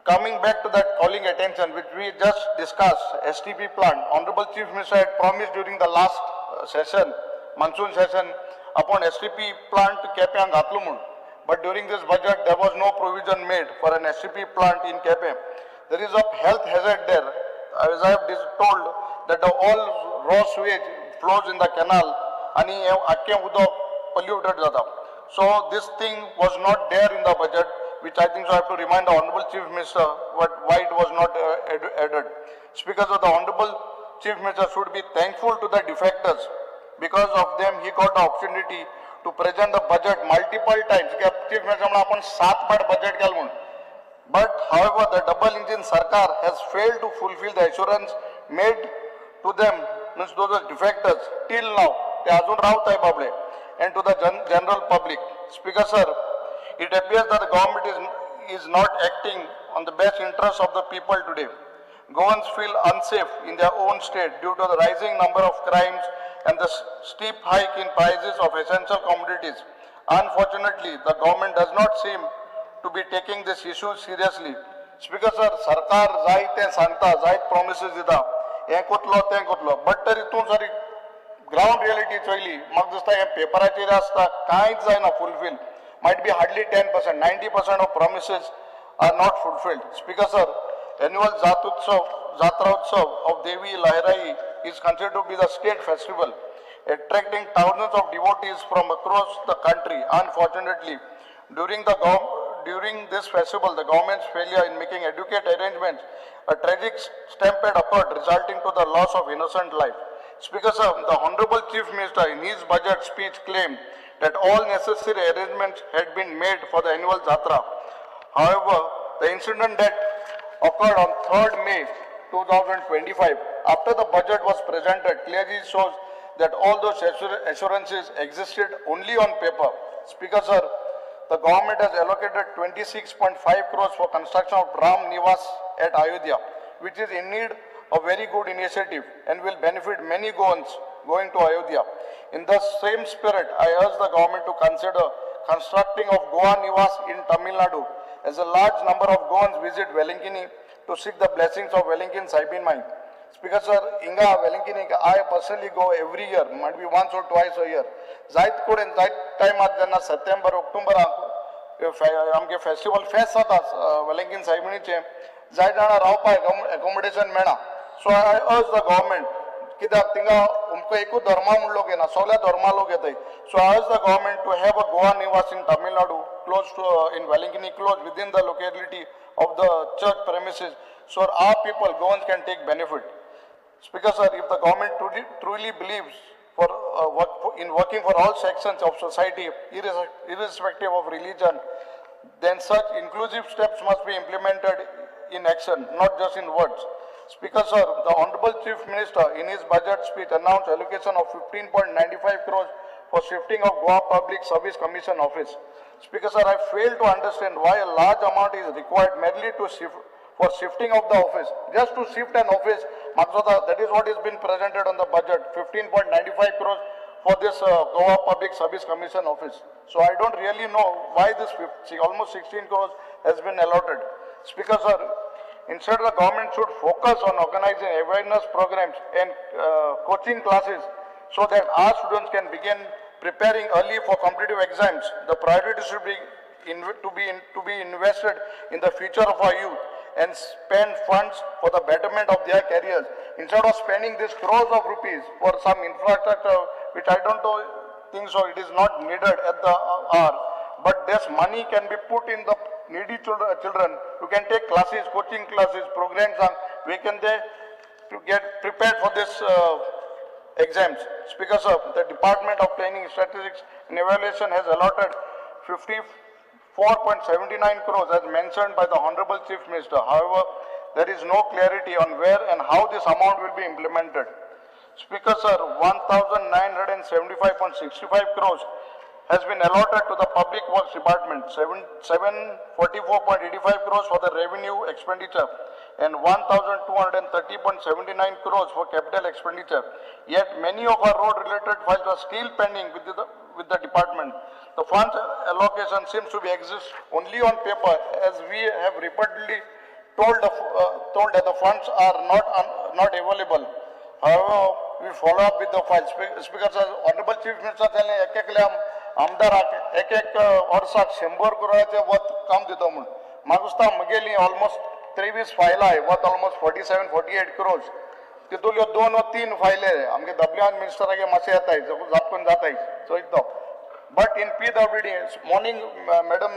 Coming back to that calling attention which we just discussed, STP plant, Honorable Chief Minister had promised during the last session, monsoon session, upon STP plant to Kepe Gatlu mun. But during this budget there was no provision made for an STP plant in Kepe. There is a health hazard there. As I have told that all raw sewage flows in the canal and akke udo polluted jata. So this thing was not there in the budget, which I think so I have to remind the Honorable Chief Minister why it was not added. Speakers of the Honorable Chief Minister should be thankful to the defectors. Because of them he got the opportunity to present the budget multiple times. Chief Minister आपण 7 part budget केल म्हणून. But however, the double engine Sarkar has failed to fulfill the assurance made to them, means those defectors, till now. They azun raavtai bable, and to the general public. Speaker sir, it appears that the government is not acting on the best interests of the people today. Goans feel unsafe in their own state due to the rising number of crimes and the steep hike in prices of essential commodities. Unfortunately, the government does not seem to be taking this issue seriously. Speaker sir, Sarkar जायते सांगता, जायत promises दिता, हे कोतलो, ते कोतलो, but तरी तूं जरी ground reality चोयली म्हाका दिसता हे पेपराचेर आसता कांयच जायना fulfil might be hardly 10%, 90% of promises are not fulfilled. Speaker sir, annual Jatra Utsav of Devi Lahrai is considered to be the state festival, attracting thousands of devotees from across the country. Unfortunately, during this festival, the government's failure in making adequate arrangements, a tragic stampede occurred, resulting to the loss of innocent life. Speaker sir, the Honorable Chief Minister in his budget speech claimed that all necessary arrangements had been made for the annual Jatra. However, the incident that occurred on 3rd May 2025, after the budget was presented, clearly shows that all those assurances existed only on paper. Speaker sir, the government has allocated 26.5 crores for construction of Ram Nivas at Ayodhya, which is indeed a very good initiative and will benefit many Goans going to Ayodhya. In the same spirit, I urge the government to consider constructing of Goa Nivas in Tamil Nadu, as a large number of Goans visit Velankini to seek the blessings of Velankin Saibin Mai. Speaker sir, Inga Velankini, I personally go every year, might be once or twice a year. Zait could and Zait time at September, October, amke festival fest आता Velankin Saibiniचे, Zait जाना रावपा accommodation मेना. So I urge the government कित्याक थिंगा उमको एकू धर्मा म्हण लोक येना सगळ्या धर्मा लोक येताय. So I urge the government to have a Goa Nivas in Tamil Nadu, close to in Velankini, close within the locality of the church premises, so our people, Goans, can take benefit. Speaker sir, if the government truly believes in working for all sections of society, irrespective of religion, then such inclusive steps must be implemented in action, not just in words. Speaker sir, the Honorable Chief Minister in his budget speech announced allocation of 15.95 crores for shifting of Goa Public Service Commission office. Speaker sir, I fail to understand why a large amount is required merely to for shifting of the office. Just to shift an office, that is what has been presented on the budget, 15.95 crores for this Goa Public Service Commission office. So I don't really know why this almost 16 crores has been allotted. Speaker sir, instead the government should focus on organizing awareness programs and coaching classes so that our students can begin preparing early for competitive exams. The priority should be to be invested in the future of our youth and spend funds for the betterment of their careers, instead of spending these crores of rupees for some infrastructure which I don't think so it is not needed at the hour, but this money can be put in the needy children who can take classes, coaching classes, programs, and we can to get prepared for this exams. Speaker sir, the Department of Planning, Statistics and Evaluation has allotted 54.79 crores as mentioned by the Honorable Chief Minister. However, there is no clarity on where and how this amount will be implemented. Speaker sir, 1,975.65 crores has been allotted to the Public Works Department, 744.85 crores for the revenue expenditure and 1,230.79 crores for capital expenditure. Yet many of our road-related files are still pending with the department. The funds allocation seems to be exist only on paper, as we have repeatedly told that the funds are not available. However, we follow up with the files. Speaker sir, Honorable Chief Minister आमदाराक एक वर्साक 100 करोडाचे वत काम दिता म्हूण म्हाका दिसता म्हगेली almost 23 फायलां I वत almost 47-48 crores. तितूंतल्यो 2 वा 3 फायले आमगे दबल्यान मिनिस्टरागे मातशें येताय जापकून जाताय चोयतो. But in PWD, morning, Madam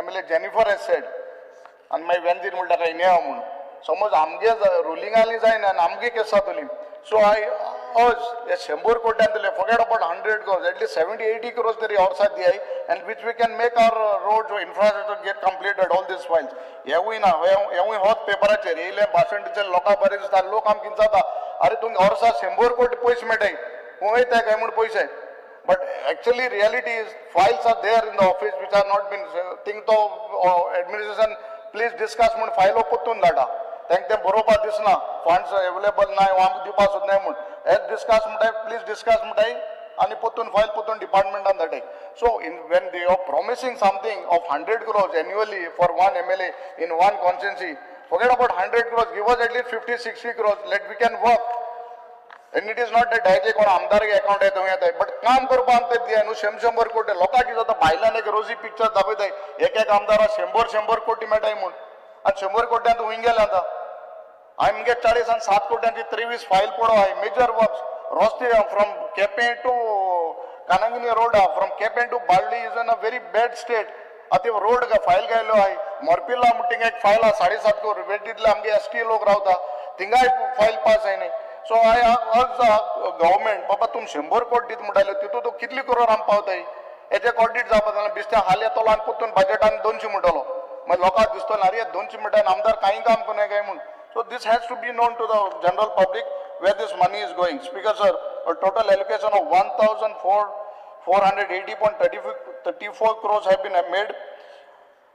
MLA Jennifer has said, and my Venzir multa kai neha mun. Suppose amge ruling ali zaina and amge केस जातली. So I urge a 100 crore antile, forget about 100 crores, at least 70-80 crores teri our side diya, and which we can make our roads or infrastructure get completed all these files. Yahui na, yahui hot paper ache, reile bhasan teacher loka bari star lok am kinsa ta. Are tum our side 100 crore paise metai. Hoy ta kai mun paise. But actually reality is files are there in the office which are not been think to administration please discuss mun file oputun data. Thank them boroba this na funds available na am dipa sudna mun. As discuss mutai please discuss mutai ani potun file potun department on that day. So when they are promising something of 100 crores annually for one MLA in one constituency, forget about 100 crores, give us at least 50-60 crores, let we can work. And it is not that directly कोण आमदार account आहे थंय येताय but काम करपाक ते दिया न्हू 100 कोटी लोकांक कितें जाता भायल्यान एक रोजी पिक्चर दाखयताय एक आमदाराक 100 कोटी मेळटाय म्हूण आनी 100 कोट्यांत हुंय गेले आतां आमगे 40 आनी 7 कोट्यांची 23 फायल पडो आहाय मेजर वर्क्स रस्ते फ्रॉम केपें टू कानागिनी road from Quepem to Balli is in a very bad state आता रोड फायल गायलो आहाय मोरपिला मुटींग एक फायल आहा 7.5 कोटी वेटींतले आमगे एसटी लोक रावता थिंगाय फायल पास जायनाय सो आय अर्ज गव्हर्मेंट बाबा तुम 100 कोटी दित म्हणटाले तितून तूं कितली करोड आम पावताय हेजे ऑडिट जावपा जाल्यार बिस्त्या हाल येतलो आनी परतून बजेटान 200 म्हणटलो मागीर लोकांक दिसतलो अरे 200 म्हणटा आमदार कांय काम करना काय म्हूण so this has to be known to the general public where this money is going. Speaker sir, a total allocation of 1,480.34 crores have been made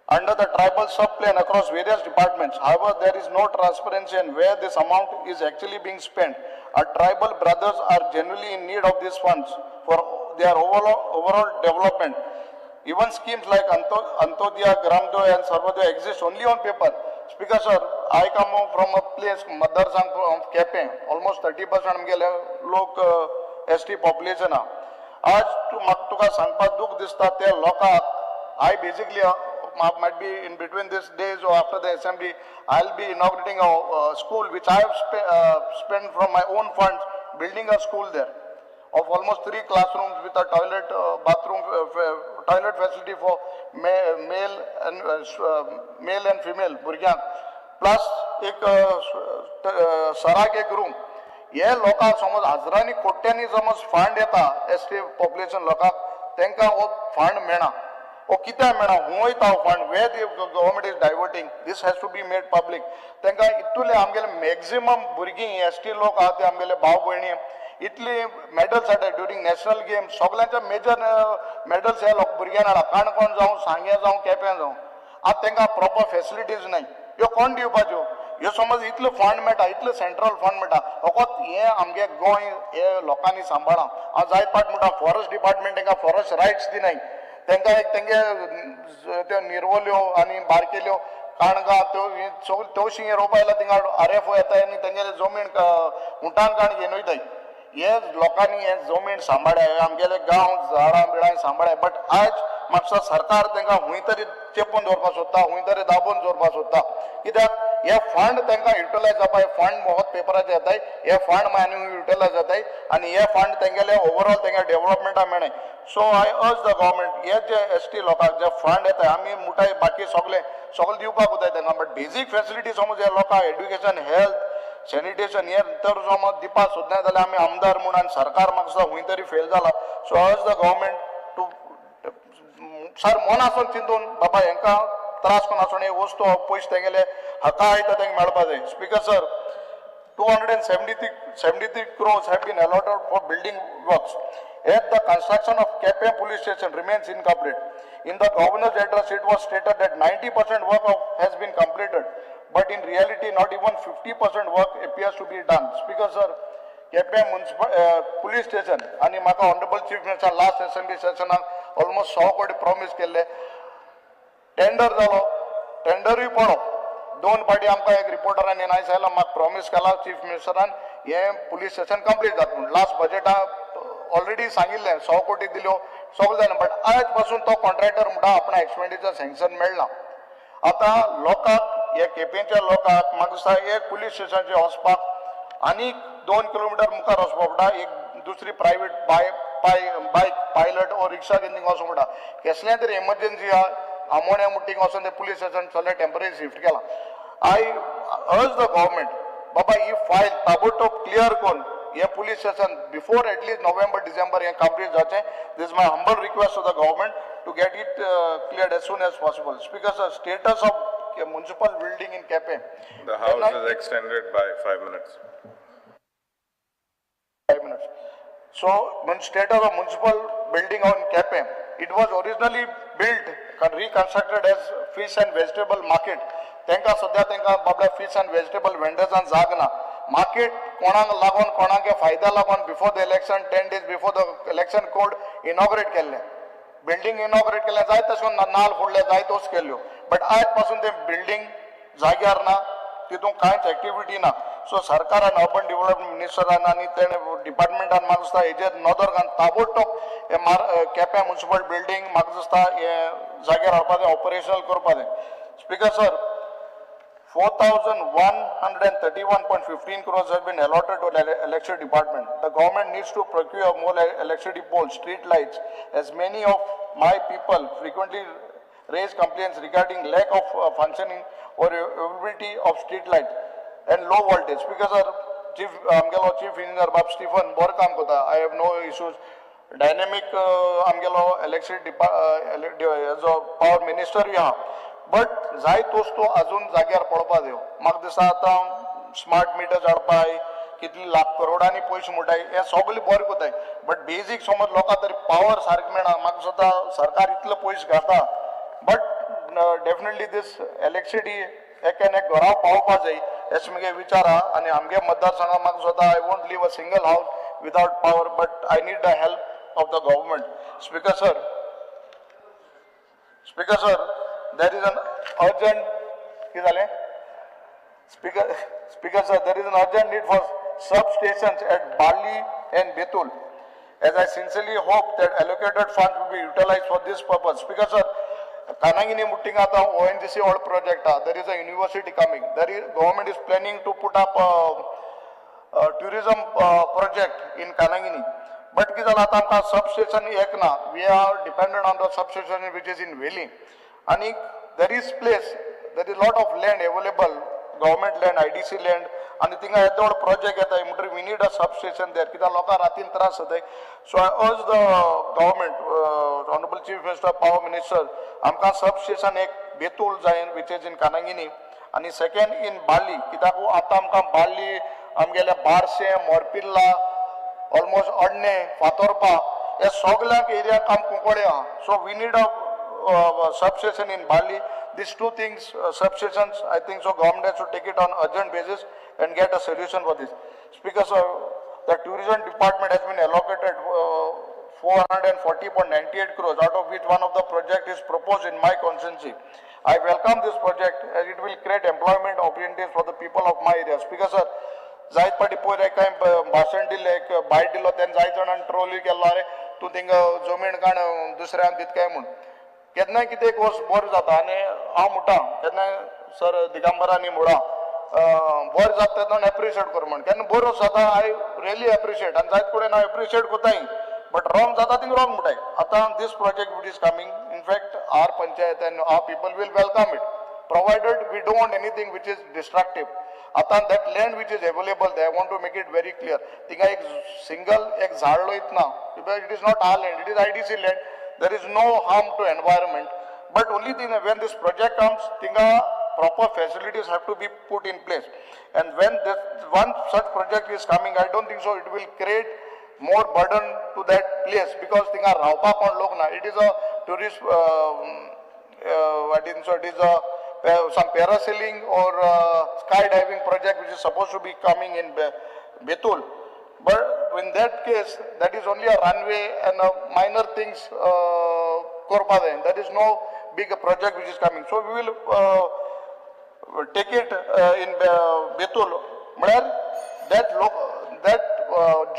under the tribal sub-plan across various departments. However, there is no transparency in where this amount is actually being spent. Our tribal brothers are generally in need of these funds for their overall development. Even schemes like Antodaya, Gramodaya and Sarvodaya exist only on paper. Speaker sir, I come from a place, Madarsang from Kepe, almost 30% amgele lok ST population ha. आज तुका सांगपाक दुख दिसता ते लोकांक I basically might be in between these days or after the assembly, I'll be inaugurating a school which I have spent from my own funds building a school there of almost 3 classrooms with a toilet, bathroom, toilet facility for male and female भुरग्यांक plus एक सराक एक room हे लोकांक समज हजारांनी कोट्यांनी समज फंड येता एसटी पॉप्युलेशन लोकांक तांकां हो फंड मेळना हो कित्याक मेळना हूं वयता हो fund way the government is diverting this has to be made public तांकां इतुले आमगेले मॅक्झिमम भुरगीं एसटी लोक आहा ते आमगेले भाव भयणी इतली मेडल्स हाडटा ड्युरींग नॅशनल गेम सगळ्यांच्या मेजर मेडल्स हे लोक भुरग्यांक हाडा काणकोण जावं सांगे जावं केपें जावं आतां तांकां प्रॉपर फेसिलिटीज नाय ह्यो कोण दिवपाच्यो ह्यो समज इतलो फंड मेळटा इतलो सेंट्रल फंड मेळटा फकत हे आमगे गोंय हे लोकांनी सांबाळा हांव जायत पाट म्हणटा फॉरेस्ट डिपार्टमेंट तांकां फॉरेस्ट रायट्स दिनाय तांकां एक तेंगे त्यो निर्वल्यो आनी बारकेल्यो काणगां त्यो तवशीं रोवपा येयला थिंगा RFO येताय आनी तेंगेले जमीन उंटान काण घेवन वयताय हे लोकांनी हे जमीन सांबाळ्या आमगेले गांव झाडां बिडां सांबाळ्या बट आज म्हाका सरकार तांकां हूंय तरी चेपून दवरपाक सोदता हूंय तरी दाबून दवरपाक सोदता कित्याक हे फंड तांकां युटिलायज जावपाक फंड मोहत पेपराचेर येताय हे फंड मागीर युटिलायज जाताय आनी हे फंड तेंगेले ओवरऑल तेंगे डेव्हलपमेंटा मेळनाय so I urge the government हे जे ST लोकांक जे फंड येताय आमी मुठाय बाकी सगळे दिवपाक वताय तांकां बट बेजीक फेसिलिटी समज हे लोकांक एड्युकेशन हेल्थ सॅनिटेशन हे तर समज दिवपाक सोदना जाल्यार आमी आमदार म्हूण आनी सरकार म्हाका सुद्दां हूंय तरी फेल जाला सो अर्ज द गव्हर्मेंट टू सर मन आसून चिंतून बाबा हेंकां त्रास कोण आसून हे वस्तू पयशे तेंगेले हका आयता तांकां मेळपा जाय speaker sir 273 crores have been allotted for building works. Yet the construction of Kepe police station remains incomplete. In the governor's address, it was stated that 90% work has been completed, but in reality, not even 50% work appears to be done. Speaker sir, Kepe municipal police station, and maka honorable chief minister last assembly session almost 100 कोटी promise केले. Tender जालो, टेंडरूय पडो. 2 पाटी आमकां एक रिपोर्टरान येनाय सांगला म्हाका promise केला चीफ मिनिस्टरान हे पुलीस स्टेशन कंप्लीट जाता म्हणून लास्ट बजेटा ऑलरेडी सांगिल्लें 100 कोटी दिल्यो सगळें जालें बट आयज पासून तो कॉन्ट्रॅक्टर म्हणटा आपणा एक्सपेंडिचर सँक्शन मेळना आतां लोकांक हे केपेंच्या लोकांक म्हाका दिसता एक पुलीस स्टेशनाचेर वचपाक आनी 2 किलोमिटर मुखार वचपा पडटा एक दुसरी प्रायवेट बायक पायलट ओ रिक्षा घेवन थिंगा वचूं पडटा कसलें तरी एमर्जन्सी आहा आमोण्या मुट्टीक वचून ते पुलीस स्टेशन सगळें टेम्पररी शिफ्ट केलां I urge the government, Baba, he file tabotob clear kon, ye police station before at least November, December, ye complete jache. This is my humble request to the government to get it cleared as soon as possible. Speaker, sir, status of municipal building in Kepe. The house is extended by 5 minutes. 5 minutes. So, status of municipal building on Kepe, it was originally built, reconstructed as fish and vegetable market. तांकां सद्या तांकां बाबड्या fish end vegetable वेंडर्सान जाग ना market कोणाक लागून कोणाक फायदा लागून before the election 10 days before the election code inaugurate केल्लें बिल्डींग इनॉग्रेट केल्लें जाय तशें नाल फोडले जाय तोच केल्ल्यो बट आयज पासून ते बिल्डींग जाग्यार ना तितून कांयच एक्टिविटी ना सो सरकारान अर्बन डेव्हलपमेंट मिनिस्टरान आनी तेणे डिपार्टमेंटान म्हाका दिसता हेजेर नदर घालून ताबडतोब हे केप्यां म्युनिसिपल बिल्डींग म्हाका दिसता हे जाग्यार हाडपा जाय ऑपरेशनल करपा जाय speaker sir 4,131.15 crores have been allotted to the electricity department. The government needs to procure more electricity poles, street lights, as many of my people frequently raise complaints regarding lack of functioning or availability of street lights and low voltage. Because our chief engineer Bob Stephen bor kaam kota. I have no issues. Dynamic electricity as a power minister yeah. But जाय तोच तो अजून जाग्यार पडपा दियो म्हाका दिसता आतां स्मार्ट मिटर्स हाडपाय कितली लाख करोडांनी पयशे मुटाय हे सगळे बरें कोताय बट बेजीक समज लोकां तरी पावर सारकें मेळना म्हाका दिसता सरकार इतले पयशे घाता बट डेफिनेटली दीस इलेक्ट्रिसिटी एकेन एक घरा पावपा जाय अशें म्हगे विचार आहा आनी आमगे मतदारसंघात म्हाका दिसता I won't leave a single house without power but I need the help of the government speaker sir there is an urgent speaker sir there is an urgent need for substations at Bali and Betul as I sincerely hope that allocated funds will be utilized for this purpose speaker sir Kanangini Muttingata ONGC old project there is a university coming government is planning to put up a tourism project in Kanangini but kizala tamka substation ek na we are dependent on the substation which is in Veli and there is place, there is lot of land available, government land, IDC land, and the project we need a substation there. So I urge the government, Honorable Chief Minister, Power Minister, amka substation ek Betul Zain, which is in Kanangini, and the second in Bali. Kitaku atamka Bali, amgele Barse, Morpilla, almost Adne, Fatorpa, a Soglank area kam Kukodea. So we need a substation in Bali. These two things, substations, I think so government has to take it on urgent basis and get a solution for this. Speaker, sir, the tourism department has been allocated 440.98 crores, out of which one of the project is proposed in my constituency. I welcome this project as it will create employment opportunities for the people of my area. Speaker, sir, जायत पाटी पयर एक भाषण दिले एक बायट दिलो तेन जायत जाणांनी ट्रोल केल्लो अरे तूं थिंगा जमीन काण दुसऱ्यांक दित काय म्हूण केन्नाय कितें एक वर्स बरें जाता आनी हांव म्हणटा केन्नाय सर दिगंबरांनी म्हणा बरें जाता तेन्ना एप्रिशिएट कर म्हण केन्ना बरो जाता आय रियली एप्रिशिएट आनी जायत कडेन हांव एप्रिशिएट कोताय बट रॉंग जाता थिंग रॉंग म्हणटाय आतां this project which is coming in fact our panchayat and our people will welcome it provided we don't want anything which is destructive. Atan that land which is available there, I want to make it very clear. Tinga ek single ek झाड low इतना, because it is not our land, it is IDC land. There is no harm to environment. But only thing when this project comes, tinga proper facilities have to be put in place. And when this one such project is coming, I don't think so. It will create more burden to that place because tinga raupa kon log na. It is a tourist. I think so. It is a some parasailing or skydiving project which is supposed to be coming in Betul. But in that case, that is only a runway and minor things that is no big project which is coming. So we will take it in Betul. That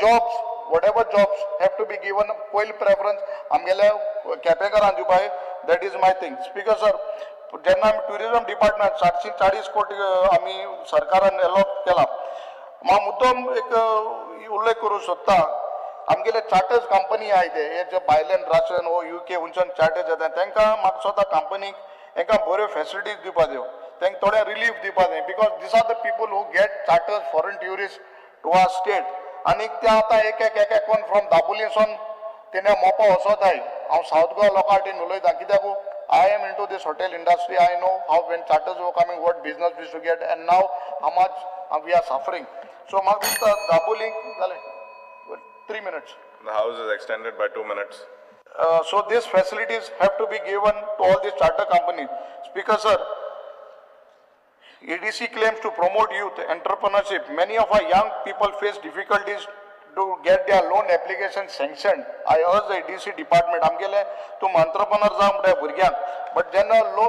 jobs, whatever jobs have to be given full preference. That is my thing. Speaker sir, जेन्ना आमी tourism department 740 कोटी आमी सरकारान allot केला मा मुद्दम एक उल्लेख करूं सोदता आमगेले चार्टर्स कंपनी आहाय ते हे जे भायल्यान राशन वो UK हुंच्यान चार्टर्स येता तांकां म्हाका स्वता कंपनीक तांकां बऱ्यो फॅसिलिटीज दिवपा जायो तांकां थोडे रिलीफ दिवपा जाय because this are the people who get charters foreign tourist to our state आनी ते आतां एक कोण फ्रॉम दाबोलीसून तेणे मोपा वचोताय हांव सावथ गोवा लोकां कडेन उलयतां कित्याक I am into this hotel industry. I know how when charters were coming, what business we used to get, and now how much we are suffering. So, Magdista Dabuling, 3 minutes. The house is extended by 2 minutes. So, these facilities have to be given to all these charter companies. Speaker, sir, EDC claims to promote youth entrepreneurship. Many of our young people face difficulties to get their loan application sanctioned. I urge the EDC department, आमगेले तुम entrepreneur जावं म्हणटा भुरग्यांक, but जेन्ना low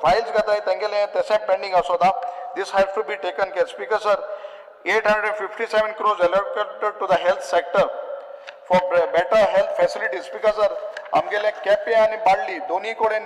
Fayol's घेताय तांगेले तशें pending आसोता this has to be taken care. Speaker sir, 857 crores allocated to the health sector for better health facilities. Speaker sir, आमगेले केपे आणि बाळ्ळी दोन्ही कडेन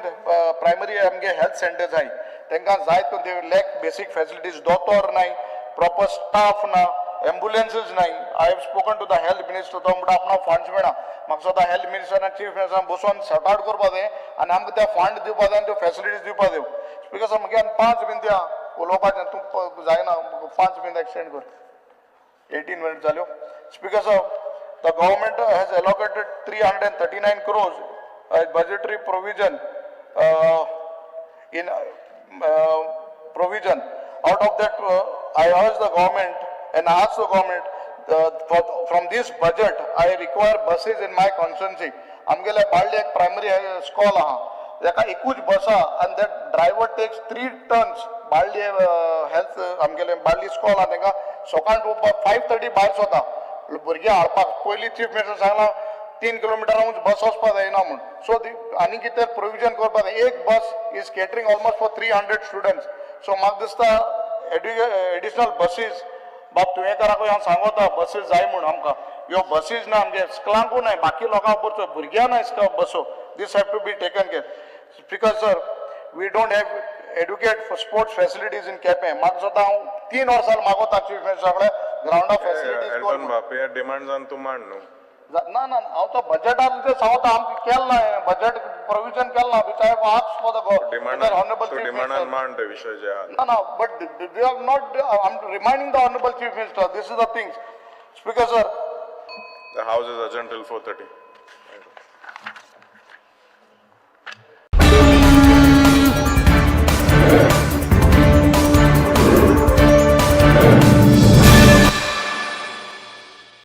प्रायमरी आमगे हेल्थ सेंटर्स आहाय तांकां जाय ते लॅक बेसिक फॅसिलिटीज दोतोर नाय प्रॉपर स्टाफ ना एम्बुलन्सेस नाय I have spoken to the health minister तो म्हणटा आपणा फंड्स मेळा म्हाका सदां हेल्थ मिनिस्टर आनी चीफ मिनिस्टर बसून सॉर्ट आउट करपा जाय आनी आमकां ते फंड दिवपा जाय आनी त्यो फॅसिलिटीज दिवपा जाय स्पीकर सर म्हाका 5 मिनट दिया उलोवपाचें तूं जायना 5 मिनट एक्सटेंड कर 18 मिनट जाल्यो speaker sir the government has allocated 339 crores as budgetary provision provision. Out of that, I urge the government and ask the government from this budget, I require buses in my constituency. आमगेले बाळ्ळी एक primary school आहा ताका एकूच बसा and that driver takes 3 tons Balli health आमगेले Balli school आहा ताका सकाळ 5:30 भायर सोता भुरगे हाडपाक पयलीं चीफ मिनिस्टर सांगला 3 किलोमिटरांच बस वचपा जायना म्हूण सो आनी कितें प्रोविजन करपा जाय एक bus is catering almost for 300 students so म्हाका दिसता एडिशनल बसीस बाब तुयेंकाराक हांव सांगता बसीस जाय म्हूण आमकां ह्यो बसीस ना आमगे स्कलांकू नाय बाकी लोकांक बरचो भुरग्यां नाय बसो this have to be taken care speaker sir we don't have adequate for sports facilities in Quepem म्हाका सुद्दां हांव 3 वर्सां मागोता चीफ मिनिस्टरा कडेन ग्राउंडा फॅसिलिटीज डिमांड तूं मांड न्हू ना हांव तो बजेटान ते सांगता आमकां केलें ना बजेट प्रोविजन केलें ना which I have asked for the government honourable chief minister मांड ते विशय जे ना but they are not I am reminding the honourable chief minister this is the things speaker sir the house is adjourned till 4:30